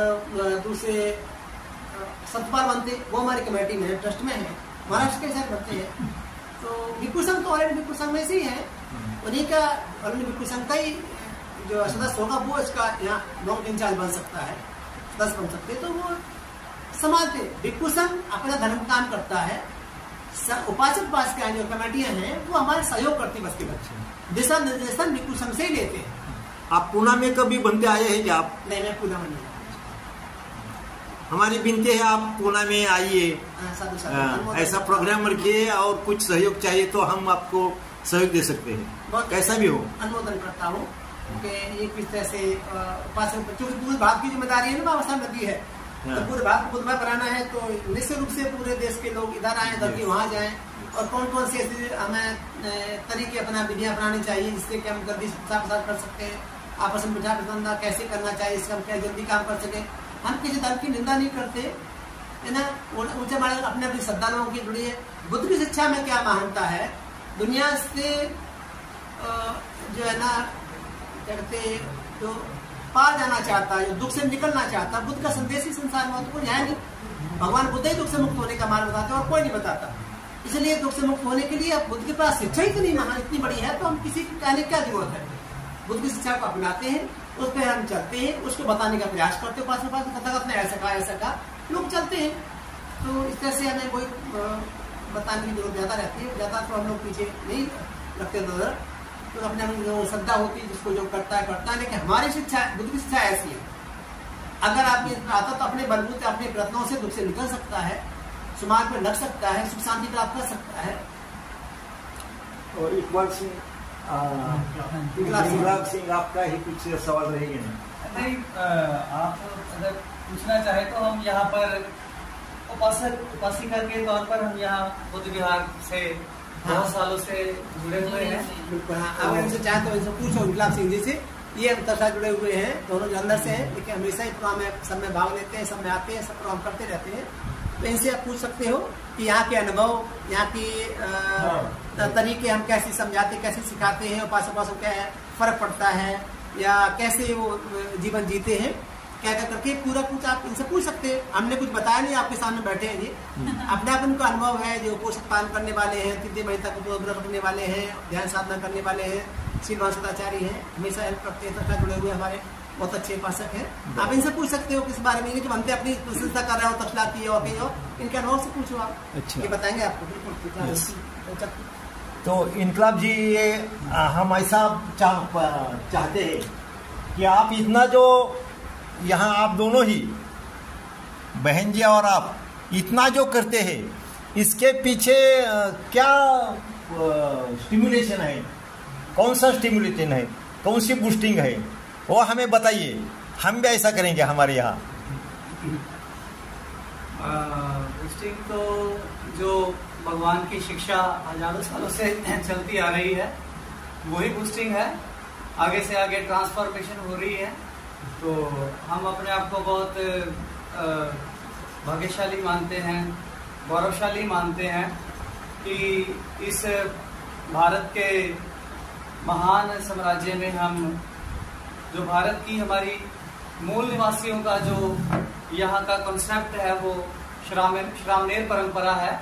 दूसरे सतपाल बनते वो हमारी कमेटी में है, ट्रस्ट में है, महाराष्ट्र के साथ बनते हैं। तो भिक्खु संघ तो ऑलरेडी भिक्खु संघ में से ही है, उन्हीं का ऑलरेडी भिक्खु संघ का ही जो सदस्य होगा वो इसका यहाँ ब्लॉक इंचार्ज बन सकता है, सदस्य बन सकते। तो वो संभालते। भिक्खु संघ अपना धर्म काम करता है, उपासक पास के जो कमेटियां हैं वो हमारे सहयोग करती, बस के बच्चे दिशा निर्देशन भिक्खु संघ से ही लेते हैं। आप पूना में कभी बनते आए हैं क्या आप? नहीं, मैं पूना में नहीं। हमारी विनती है आप पूना में आइए, ऐसा प्रोग्राम रखिए, और कुछ सहयोग चाहिए तो हम आपको सहयोग दे सकते हैं, कैसा भी हो। अनुमोदन करता हूँ कि ये किस तरह से पूरे भारत की जिम्मेदारी है ना, बाबा साहब नदी है, तो पूरे भारत को बुद्धमय बनाना है। तो निश्चित रूप से पूरे देश के लोग इधर आए, इधर के वहाँ जाएं, और कौन कौन से ऐसे हमें तरीके अपना विधियाँ अपनानी चाहिए जिससे कि हम जल्दी शिक्षा प्रसार कर सकते हैं, आपस में विचार प्रबंधन कैसे करना चाहिए, इससे हम क्या जल्दी काम कर सके। हम किसी धर्म की निंदा नहीं करते है ना, ऊंचे मारे अपने अपनी श्रद्धालुओं की जुड़ी है। बुद्ध की शिक्षा में क्या महानता है, दुनिया से जो है ना कहते जो पार जाना चाहता है, जो दुख से निकलना चाहता है, बुद्ध का संदेश ही संसार में महत्वपूर्ण है नहीं। भगवान बुद्ध ही दुख से मुक्त होने का मार्ग बताते हैं और कोई नहीं बताता। इसलिए दुख से मुक्त होने के लिए अब बुद्ध के पास शिक्षा इतनी महान इतनी बड़ी है, तो हम किसी को कहने की क्या जरूरत है। बुद्ध की शिक्षा को अपनाते हैं, उस पर हम चलते हैं, उसको बताने का प्रयास करते हैं। पास तथागत ने ऐसा कहा लोग चलते हैं। तो इस तरह से हमें कोई बताने की जरूरत ज्यादा रहती है, ज्यादा तो हम लोग पीछे नहीं रखते नजर। तो अपने जो श्रद्धा होती है जिसको जो करता है, लेकिन हमारी शिक्षा बुद्ध की शिक्षा ऐसी है, अगर आपकी आता तो अपने बलबूते अपने प्रयत्नों से दुख से निकल सकता है, समाज में लग सकता है, सुख शांति प्राप्त कर सकता है। और इकबाल सिंह आपका ही कुछ सवाल रहेगा ना? नहीं, आप अगर पूछना चाहे तो हम यहाँ पर उपासिका के तौर पर हम यहाँ बुद्ध विहार से बहुत सालों से जुड़े हुए हैं। अगर इनसे चाहे तो इनसे पूछो, विकलाप सिंह जी से, ये हम तथा जुड़े हुए हैं, दोनों जो अंदर से हैं, लेकिन हमेशा ही प्रोग्राम में सब में भाग लेते हैं, सब में आते हैं, सब प्रोग्राम करते रहते हैं। तो इनसे आप पूछ सकते हो कि यहाँ के अनुभव, यहाँ की तरीके हम कैसे समझाते, कैसे सिखाते हैं, उपासकों क्या फर्क पड़ता है, या कैसे वो जीवन जीते हैं, क्या क्या करके पूरा कुछ आप इनसे पूछ सकते हैं। हमने कुछ बताया नहीं, आपके सामने बैठे हैं जी, अपने आप उनका अनुभव है, जो पोषक पालन करने वाले हैं, तृतीय महीना को रखने वाले हैं, ध्यान साधना करने वाले हैं, श्रीमान सदाचारी हैं, हमेशा हेल्प करते हैं, तथा जुड़े हुए हमारे बहुत अच्छे उपासक हैं। आप इनसे पूछ सकते हो किस बारे में, जो बनते अपनी प्रशंसा कर रहे हो, तक्षला की हो, इनके अनुभव से पूछो आप। अच्छा, ये बताएंगे आपको बिल्कुल। तो इनकलाब जी, ये हम ऐसा चाहते हैं कि आप इतना जो यहाँ आप दोनों ही बहन जी और आप इतना जो करते हैं, इसके पीछे क्या स्टिमुलेशन है, कौन सा स्टिमुलेशन है, कौन सी बूस्टिंग है, वो हमें बताइए, हम भी ऐसा करेंगे हमारे यहाँ। बूस्टिंग तो जो भगवान की शिक्षा हजारों सालों से चलती आ रही है, वही बूस्टिंग है। आगे से आगे ट्रांसफॉर्मेशन हो रही है, तो हम अपने आप को बहुत भाग्यशाली मानते हैं, गौरवशाली मानते हैं कि इस भारत के महान साम्राज्य में हम, जो भारत की हमारी मूल निवासियों का जो यहाँ का कॉन्सेप्ट है, वो श्रामणेर परंपरा है,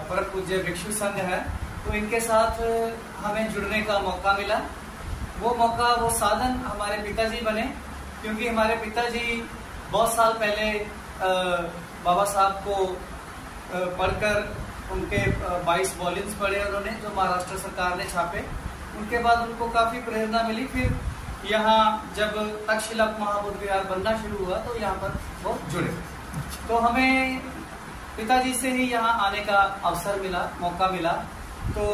परम पूज्य भिक्षु संघ है। तो इनके साथ हमें जुड़ने का मौका मिला। वो मौका, वो साधन हमारे पिताजी बने, क्योंकि हमारे पिताजी बहुत साल पहले बाबा साहब को पढ़कर उनके 22 वॉल्यूम्स पढ़े उन्होंने, जो महाराष्ट्र सरकार ने छापे। उनके बाद उनको काफी प्रेरणा मिली। फिर यहाँ जब तक्षशिला महाबुद्ध विहार बनना शुरू हुआ तो यहाँ पर वो जुड़े। तो हमें पिताजी से ही यहाँ आने का अवसर मिला, मौका मिला। तो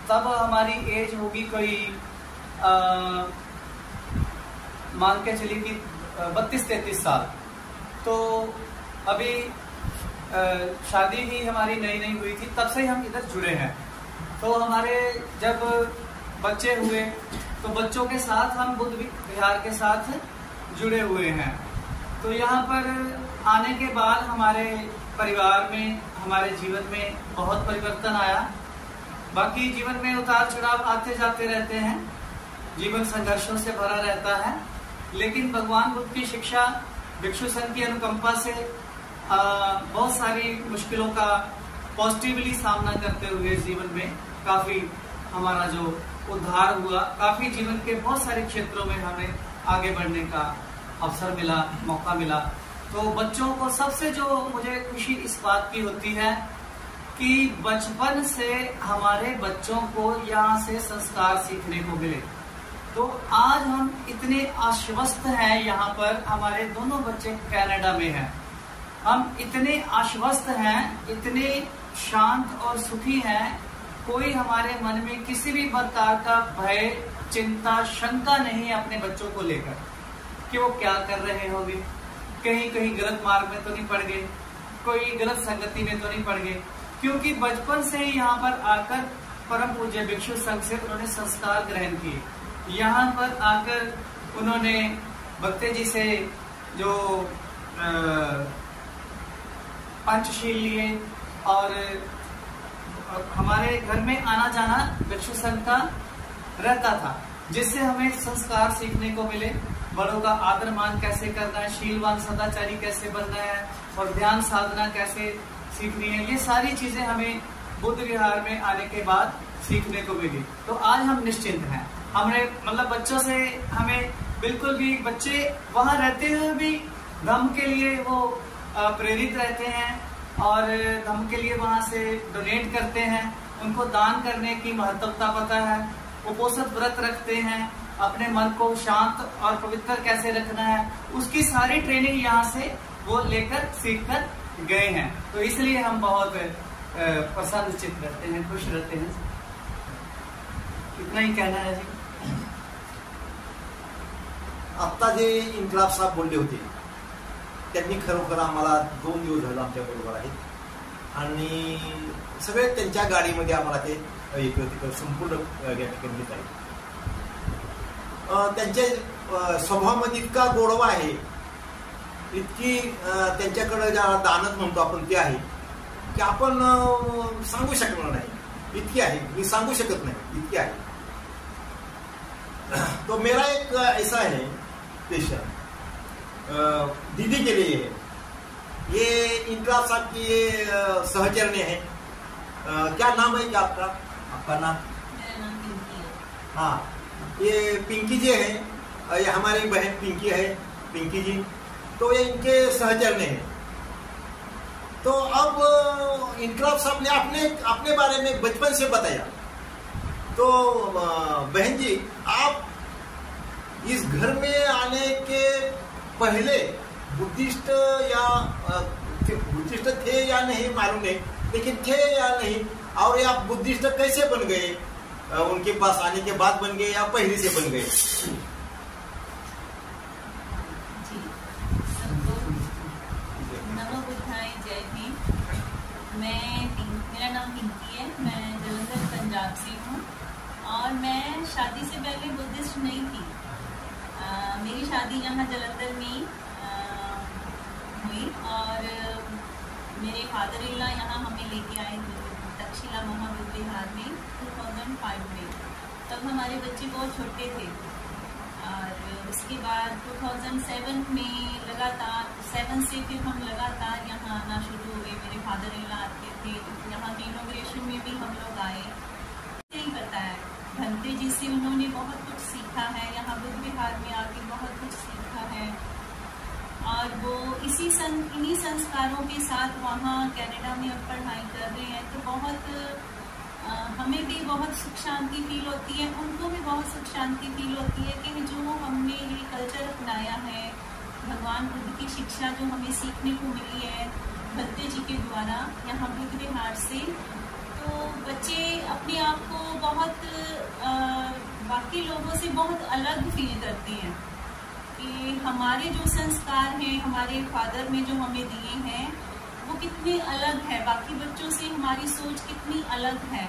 तब हमारी एज होगी कोई मान के चलिए कि 32-33 साल। तो अभी शादी ही हमारी नई नई हुई थी, तब से हम इधर जुड़े हैं। तो हमारे जब बच्चे हुए तो बच्चों के साथ हम बुद्ध विहार के साथ जुड़े हुए हैं। तो यहाँ पर आने के बाद हमारे परिवार में, हमारे जीवन में बहुत परिवर्तन आया। बाकी जीवन में उतार चढ़ाव आते जाते रहते हैं, जीवन संघर्षों से भरा रहता है, लेकिन भगवान बुद्ध की शिक्षा, भिक्षु संघ की अनुकंपा से बहुत सारी मुश्किलों का पॉजिटिवली सामना करते हुए जीवन में काफी हमारा जो उद्धार हुआ, काफी जीवन के बहुत सारे क्षेत्रों में हमें आगे बढ़ने का अवसर मिला, मौका मिला। तो बच्चों को सबसे जो मुझे खुशी इस बात की होती है कि बचपन से हमारे बच्चों को यहाँ से संस्कार सीखने को मिले। तो आज हम इतने आश्वस्त हैं, यहाँ पर हमारे दोनों बच्चे कनाडा में हैं, हम इतने आश्वस्त हैं, इतने शांत और सुखी हैं, कोई हमारे मन में किसी भी प्रकार का भय, चिंता, शंका नहीं है अपने बच्चों को लेकर कि वो क्या कर रहे होंगे, कहीं कहीं गलत मार्ग में तो नहीं पड़ गए, कोई गलत संगति में तो नहीं पड़ गए, क्योंकि बचपन से ही यहाँ पर आकर परम पूज्य भिक्षु संघ से उन्होंने संस्कार ग्रहण किए। यहाँ पर आकर उन्होंने भक्ते जी से जो पंचशील लिए और हमारे घर में आना जाना भिक्षु संघ का रहता था, जिससे हमें संस्कार सीखने को मिले। बड़ों का आदर मान कैसे करना है, शीलवान सदाचारी कैसे बनना है और ध्यान साधना कैसे सीखनी है, ये सारी चीजें हमें बुद्ध विहार में आने के बाद सीखने को मिली। तो आज हम निश्चिंत हैं। हमने मतलब बच्चों से हमें बिल्कुल भी, बच्चे वहां रहते हुए भी धम्म के लिए वो प्रेरित रहते हैं और धम्म के लिए वहां से डोनेट करते हैं, उनको दान करने की महत्वता पता है, उपोषित व्रत रखते हैं, अपने मन को शांत और पवित्र कैसे रखना है, उसकी सारी ट्रेनिंग यहाँ से वो लेकर सीख कर गए हैं। तो इसलिए हम बहुत प्रसन्नचित्त रहते हैं, खुश रहते हैं। इतना ही कहना है जी। आत्ता जे इन्कलाब साहेब बोलले होते त्यांनी खरोखर आम्हाला 2 दिवस झाले आमच्या बरोबर आहेत आणि सगळे त्यांच्या गाडीमध्ये आम्हाला ते इकडे तिकडे संपूर्ण या ठिकाणी घेत आहेत। त्यांच्या स्वभावामध्ये इतका गोडवा आहे, इतकी त्यांच्याकडे ज्या दानत म्हणतो आपण ते आहे की आपण सांगू शकणार नाही, इतकी आहे, मी सांगू शकत नाही, इतकी आहे। तो मेरा एक ऐसा है पेशा दीदी के लिए है, ये इनकलाब साहब की ये सहचरणी है। क्या नाम है क्या आपका? आपका नाम? मेरा नाम पिंकी है। हाँ, ये पिंकी जी है, ये हमारी बहन पिंकी है, पिंकी जी, तो ये इनके सहचरणी हैं। तो अब इनकलाब साहब ने अपने बारे में बचपन से बताया। तो बहन जी, आप इस घर में आने के पहले बुद्धिस्ट या बुद्धिस्ट थे या नहीं मालूम नहीं, लेकिन थे या नहीं, और आप बुद्धिस्ट कैसे बन गए? उनके पास आने के बाद बन गए या पहले से बन गए? जी, सबको नमो बुद्धाय, जय भीम। मेरा नाम पिंकी है, मैं जलंधर पंजाब से हूँ और मैं शादी से पहले बुद्धिस्ट नहीं थी। मेरी शादी यहाँ जलंधर में हुई और मेरे फादर इन लॉ यहाँ हमें लेके आए तक्षशिला महाबुद्ध विहार में 2005 में। तब हमारे बच्चे बहुत छोटे थे और उसके बाद 2007 में लगातार 7 से फिर हम लगातार यहाँ आना शुरू हुए। मेरे फादर इन लॉ आते थे, यहाँ के इनॉग्रेशन में भी हम लोग आए। यही पता है भंते जी से उन्होंने बहुत कुछ सीखा है, यहाँ बुद्ध विहार में आके बहुत कुछ सीखा है और वो इन्हीं संस्कारों के साथ वहाँ कनाडा में अब पढ़ाई कर रहे हैं। तो बहुत हमें भी बहुत सुख शांति फील होती है, उनको भी बहुत सुख शांति फील होती है कि जो हमने ये कल्चर अपनाया है, भगवान बुद्ध की शिक्षा जो हमें सीखने को मिली है भंते जी के द्वारा यहाँ बुद्ध विहार से, तो बच्चे अपने आप को बहुत बाकी लोगों से बहुत अलग फील करते हैं कि हमारे जो संस्कार हैं, हमारे फादर में जो हमें दिए हैं, वो कितने अलग है बाकी बच्चों से। हमारी सोच कितनी अलग है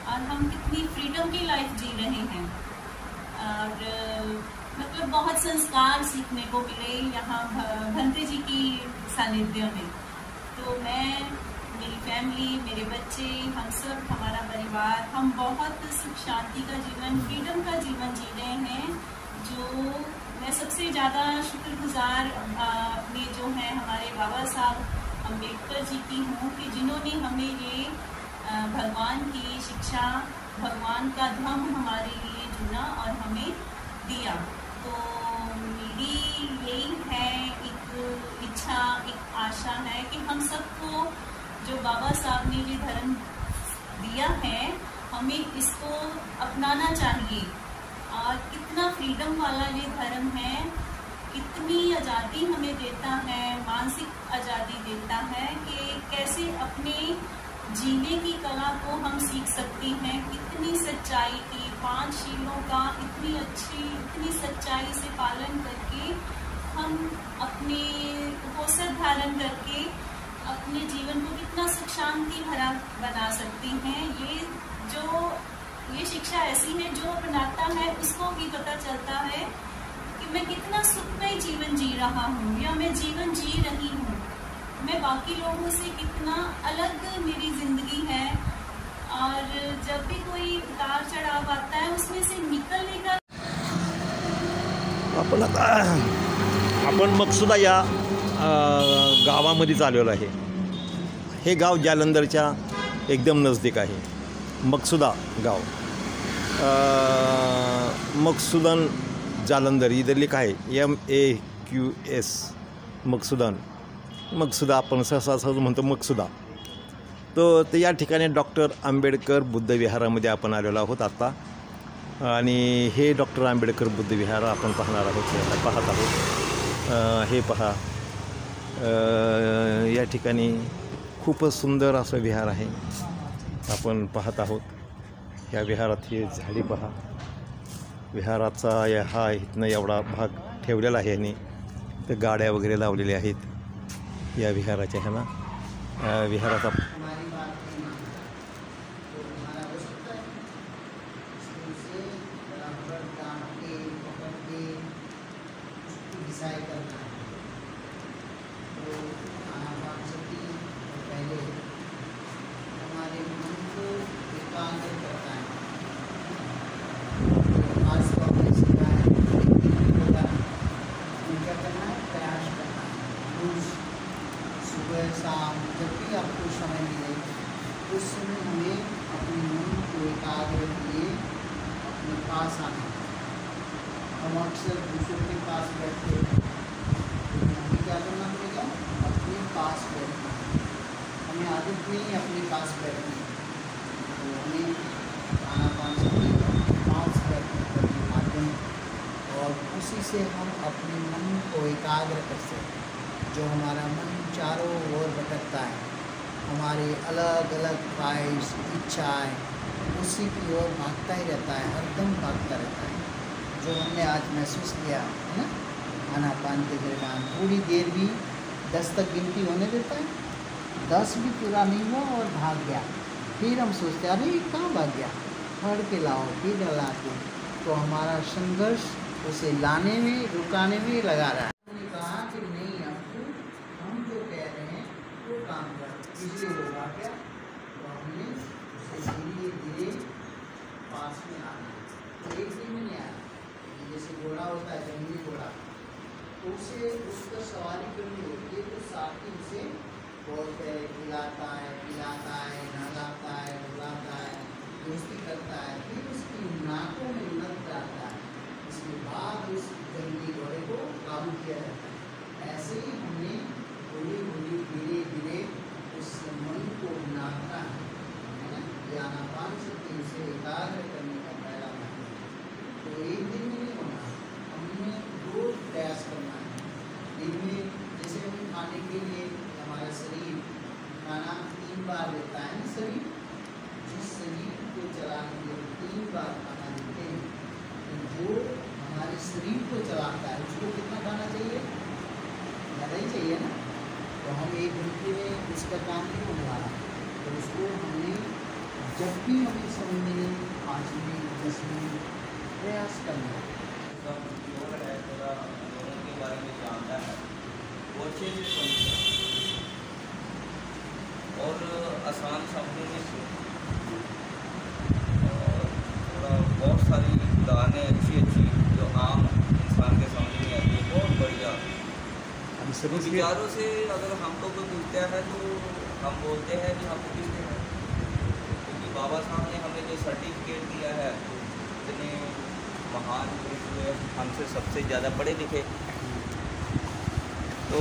और हम कितनी फ्रीडम की लाइफ जी रहे हैं। और मतलब बहुत संस्कार सीखने को मिले यहाँ भंते जी की सानिध्य में। तो मैं, मेरी फैमिली, मेरे बच्चे, हम सब, हमारा परिवार, हम बहुत सुख शांति का जीवन, फ्रीडम का जीवन जी रहे हैं। जो मैं सबसे ज़्यादा शुक्रगुजार अपने जो हैं हमारे बाबा साहब अम्बेडकर जी की हूँ कि जिन्होंने हमें ये भगवान की शिक्षा, भगवान का धर्म हमारे लिए चुना और हमें दिया। तो मेरी यही है एक इच्छा, एक आशा है कि हम सबको जो बाबा साहब ने ये धर्म दिया है, हमें इसको अपनाना चाहिए। और कितना फ्रीडम वाला ये धर्म है, कितनी आज़ादी हमें देता है, मानसिक आज़ादी देता है कि कैसे अपने जीने की कला को हम सीख सकते हैं। कितनी सच्चाई की, 5 शीलों का इतनी अच्छी, इतनी सच्चाई से पालन करके हम अपने पोषण धारण करके अपने जीवन को कितना सुख शांति भरा बना सकती हैं। ये शिक्षा ऐसी है जो अपनाता है उसको भी पता चलता है कि मैं कितना सुखमय जीवन जी रहा हूँ या मैं जीवन जी रही हूँ। मैं बाकी लोगों से कितना अलग मेरी जिंदगी है। और जब भी कोई उतार चढ़ाव आता है उसमें से निकलने का आपण मकसूदा या गावामध्येच आलेलो आहे। हे गाव जालंधरच्या एकदम नजदीक आहे। मकसूदा गाव, मकसूदन जालंधर इधर लिखा है MAQS मकसूदन, मकसूदा आपण सहसा म्हणतो मकसूदा। तो या ठिकाणी डॉक्टर आंबेडकर बुद्ध विहारामध्ये आपण आलेलो आहोत आता। आणि हे डॉक्टर आंबेडकर बुद्ध विहार आपण पाहणार आहोत, पाहत आहोत। हे पहा, या ठिकाणी खूपच सुंदर असं विहार आहे, आपण पाहत आहोत। या विहारात ही झाडी पहा, विहाराचा हा इथनं एवढा भाग ठेवलेला आहे आणि ते गाड्या वगैरे लावलेल्या आहेत या विहाराच्या ह्याला। विहाराचा शाम जब भी आपको समय मिले उस समय हमें अपने मन को एकाग्र किए अपने पास आना। हम अक्सर दूसरों के पास बैठते हैं, हमें क्या करना पड़ेगा? अपने पास बैठना। हमें आदत नहीं है अपने पास बैठने, तो हमें आनापानसती पास बैठने के माध्यम और उसी से हम अपने मन को एकाग्र कर सकते। जो हमारा मन चारों ओर भटकता है, हमारे अलग अलग ख्वाहिश, इच्छाएँ उसी की ओर भागता ही रहता है, हरदम भागता रहता है। जो हमने आज महसूस किया है ना, आनापान के दरमियान पूरी देर भी 10 तक गिनती होने देता है, 10 भी पूरा नहीं हुआ और भाग गया। फिर हम सोचते अरे कहाँ भाग गया, फड़ के लाओ, फिर लाते। तो हमारा संघर्ष उसे लाने में, रुकाने में लगा रहा है। हमने कहा कि नहीं, हम जो कह रहे हैं वो काम कर, इसलिए वो भाग गया। तो हमने उसे धीरे धीरे पास में आना। तो एक दिन में नहीं आया, जैसे घोड़ा होता है, जंगली घोड़ा, तो उसे उसका सवारी करनी होती है, तो साथी उसे बहुत खिलाता है, पिलाता है, नहलाता है, रुलाता है, दोस्ती करता है, फिर उसकी नाकों में लग जाता है। इसके बाद उस जंगली घोड़े को काबू किया जाता है। ऐसे ही हमने हौली हौली धीरे धीरे उस मन को नापना है ना। ये आनापानसती उसे एकाग्र करने का पहला माध्यम। तो एक दिन में नहीं होना, हमने रोज प्रयास करना है। दिन में जैसे हम खाने के लिए हमारा शरीर खाना 3 बार लेता है ना शरीर, जिस शरीर को चलाने के लिए 3 बार खाना देते हैं, तो जो हमारे शरीर को चलाता है उसको कितना खाना चाहिए? ज़्यादा ही चाहिए ना। तो हम 1 घंटे में उसका काम नहीं होने वाला, तो उसको हमें जब भी हमें समय मिले 5 मिनट 10 मिनट प्रयास करना है। योग है थोड़ा लोगों के बारे में जानता है, वो अच्छे से समझता है और आसान शब्दों में थोड़ा बहुत सारी उदाहरणें अच्छी जो आम इंसान के सामने नहीं आती है, बहुत बढ़िया। तो विचारों से अगर हमको कोई पूछता है तो हम बोलते हैं कि हम बुद्धिस्ट हैं, क्योंकि बाबा साहब ने हमें जो सर्टिफिकेट दिया है, इतने महान पुरुष हुए, हमसे सबसे ज़्यादा पढ़े लिखे। तो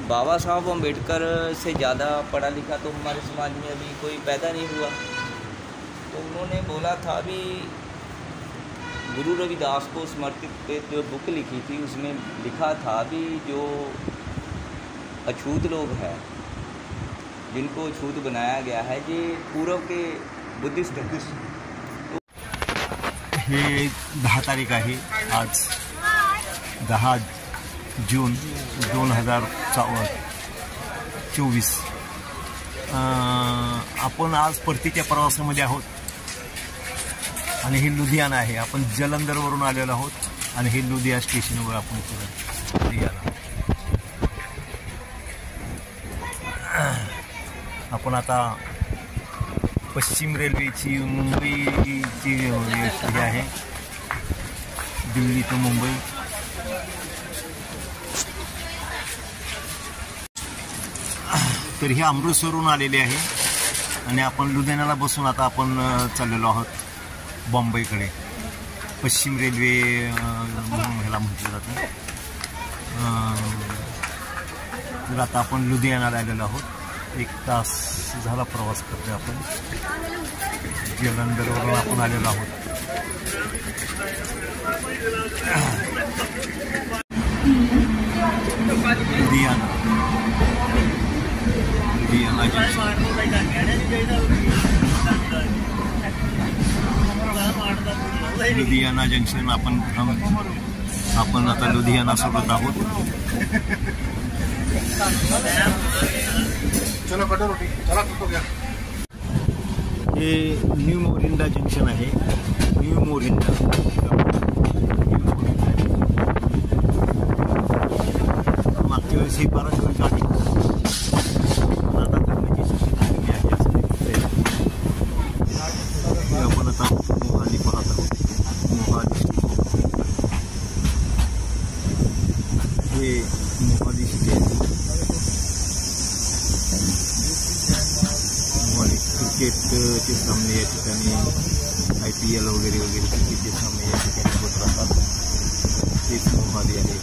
बाबा साहब अम्बेडकर से ज़्यादा पढ़ा लिखा तो हमारे समाज में अभी कोई पैदा नहीं हुआ। तो उन्होंने बोला था भी, गुरु रविदास को समर्पित पे जो बुक लिखी थी उसमें लिखा था भी जो अछूत लोग हैं, जिनको अछूत बनाया गया है, ये पूर्व के बुद्धिस्ट हैं। हे 10 तारीख आहे, आज 10 जून 2024। आपण आज परतीच्या प्रवासामध्ये आहोत आणि हे लुधियाना आहे। आपण जलंधरवरून आलेलो आहोत आणि हे लुधियाना स्टेशनवर आपण लुधियाना। आपण आता पश्चिम रेल्वेची मुंबईची हे आहे, दिल्ली टू मुंबई। तर हे अमृतसरहून आलेले आहे आणि आपण लुधियानाला बसून आता आपण चाललेलो आहोत बॉम्बेकडे। पश्चिम रेल्वे ह्याला म्हटलं जातं। तर आता आपण लुधियानाला आलेलो आहोत। 1 तास झाला प्रवास करतोय आपण। जलंधरवरून आपण आलेलो आहोत। लुधियाना लुधियाना जंक्शन आपण आता लुधियाना सोडत आहोत। हे न्यू मोरिंडा जंक्शन आहे। न्यू मोरिंडा मागच्या वेळेस ही बराच वेळ गाडी आपण आता मोहाली पाहत आहोत। मोहाली हे मोहाली सिटी मोहाली क्रिकेटचे सामने या ठिकाणी IPL वगैरे क्रिकेटचे सामने या ठिकाणी होत राहतात। तेच मोहाली आहे।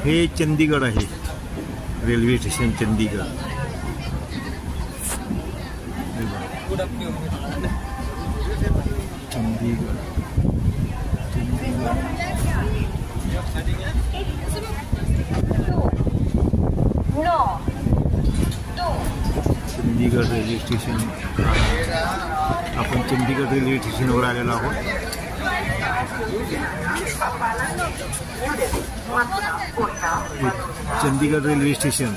हे चंदीगड आहे, railway station Chandigarh. Chandigarh Chandigarh railway station. आपण चंदीगड रेल्वे स्टेशनवर आलेलो आहोत। Chandigarh railway station.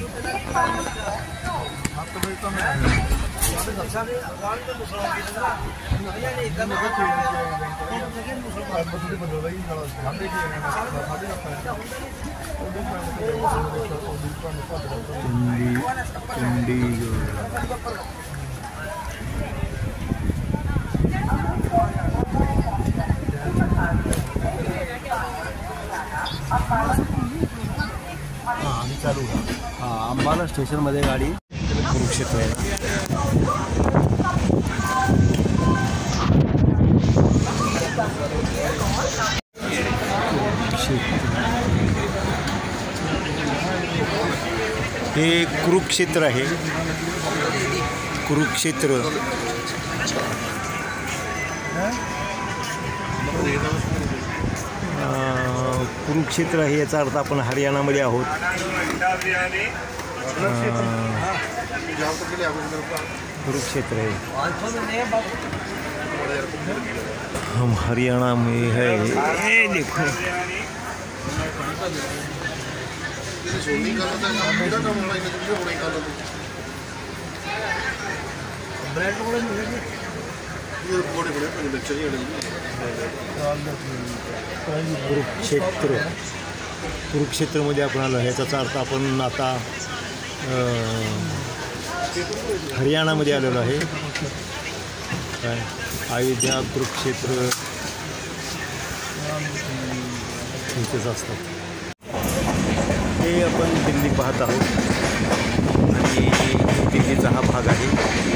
आम्ही चालू अंबाला स्टेशनमध्ये गाडी कुरुक्षेत्र आहे। हे कुरुक्षेत्र आहे. कुरुक्षेत्र कुरुक्षेत्र आहे, याचा अर्थ आपण हरियाणामध्ये आहोत. कुरुक्षेत्र है, हम हरियाणा में है. ये देखो कुरुक्षेत्र, कुरुक्षेत्रमध्ये आपण आलो. ह्याचा अर्थ आपण आता हरियाणामध्ये आलेलो आहे. काय अयोध्या, कुरुक्षेत्र इथेच असतात. हे आपण दिल्ली पाहत आहोत आणि दिल्लीचा हा भाग आहे.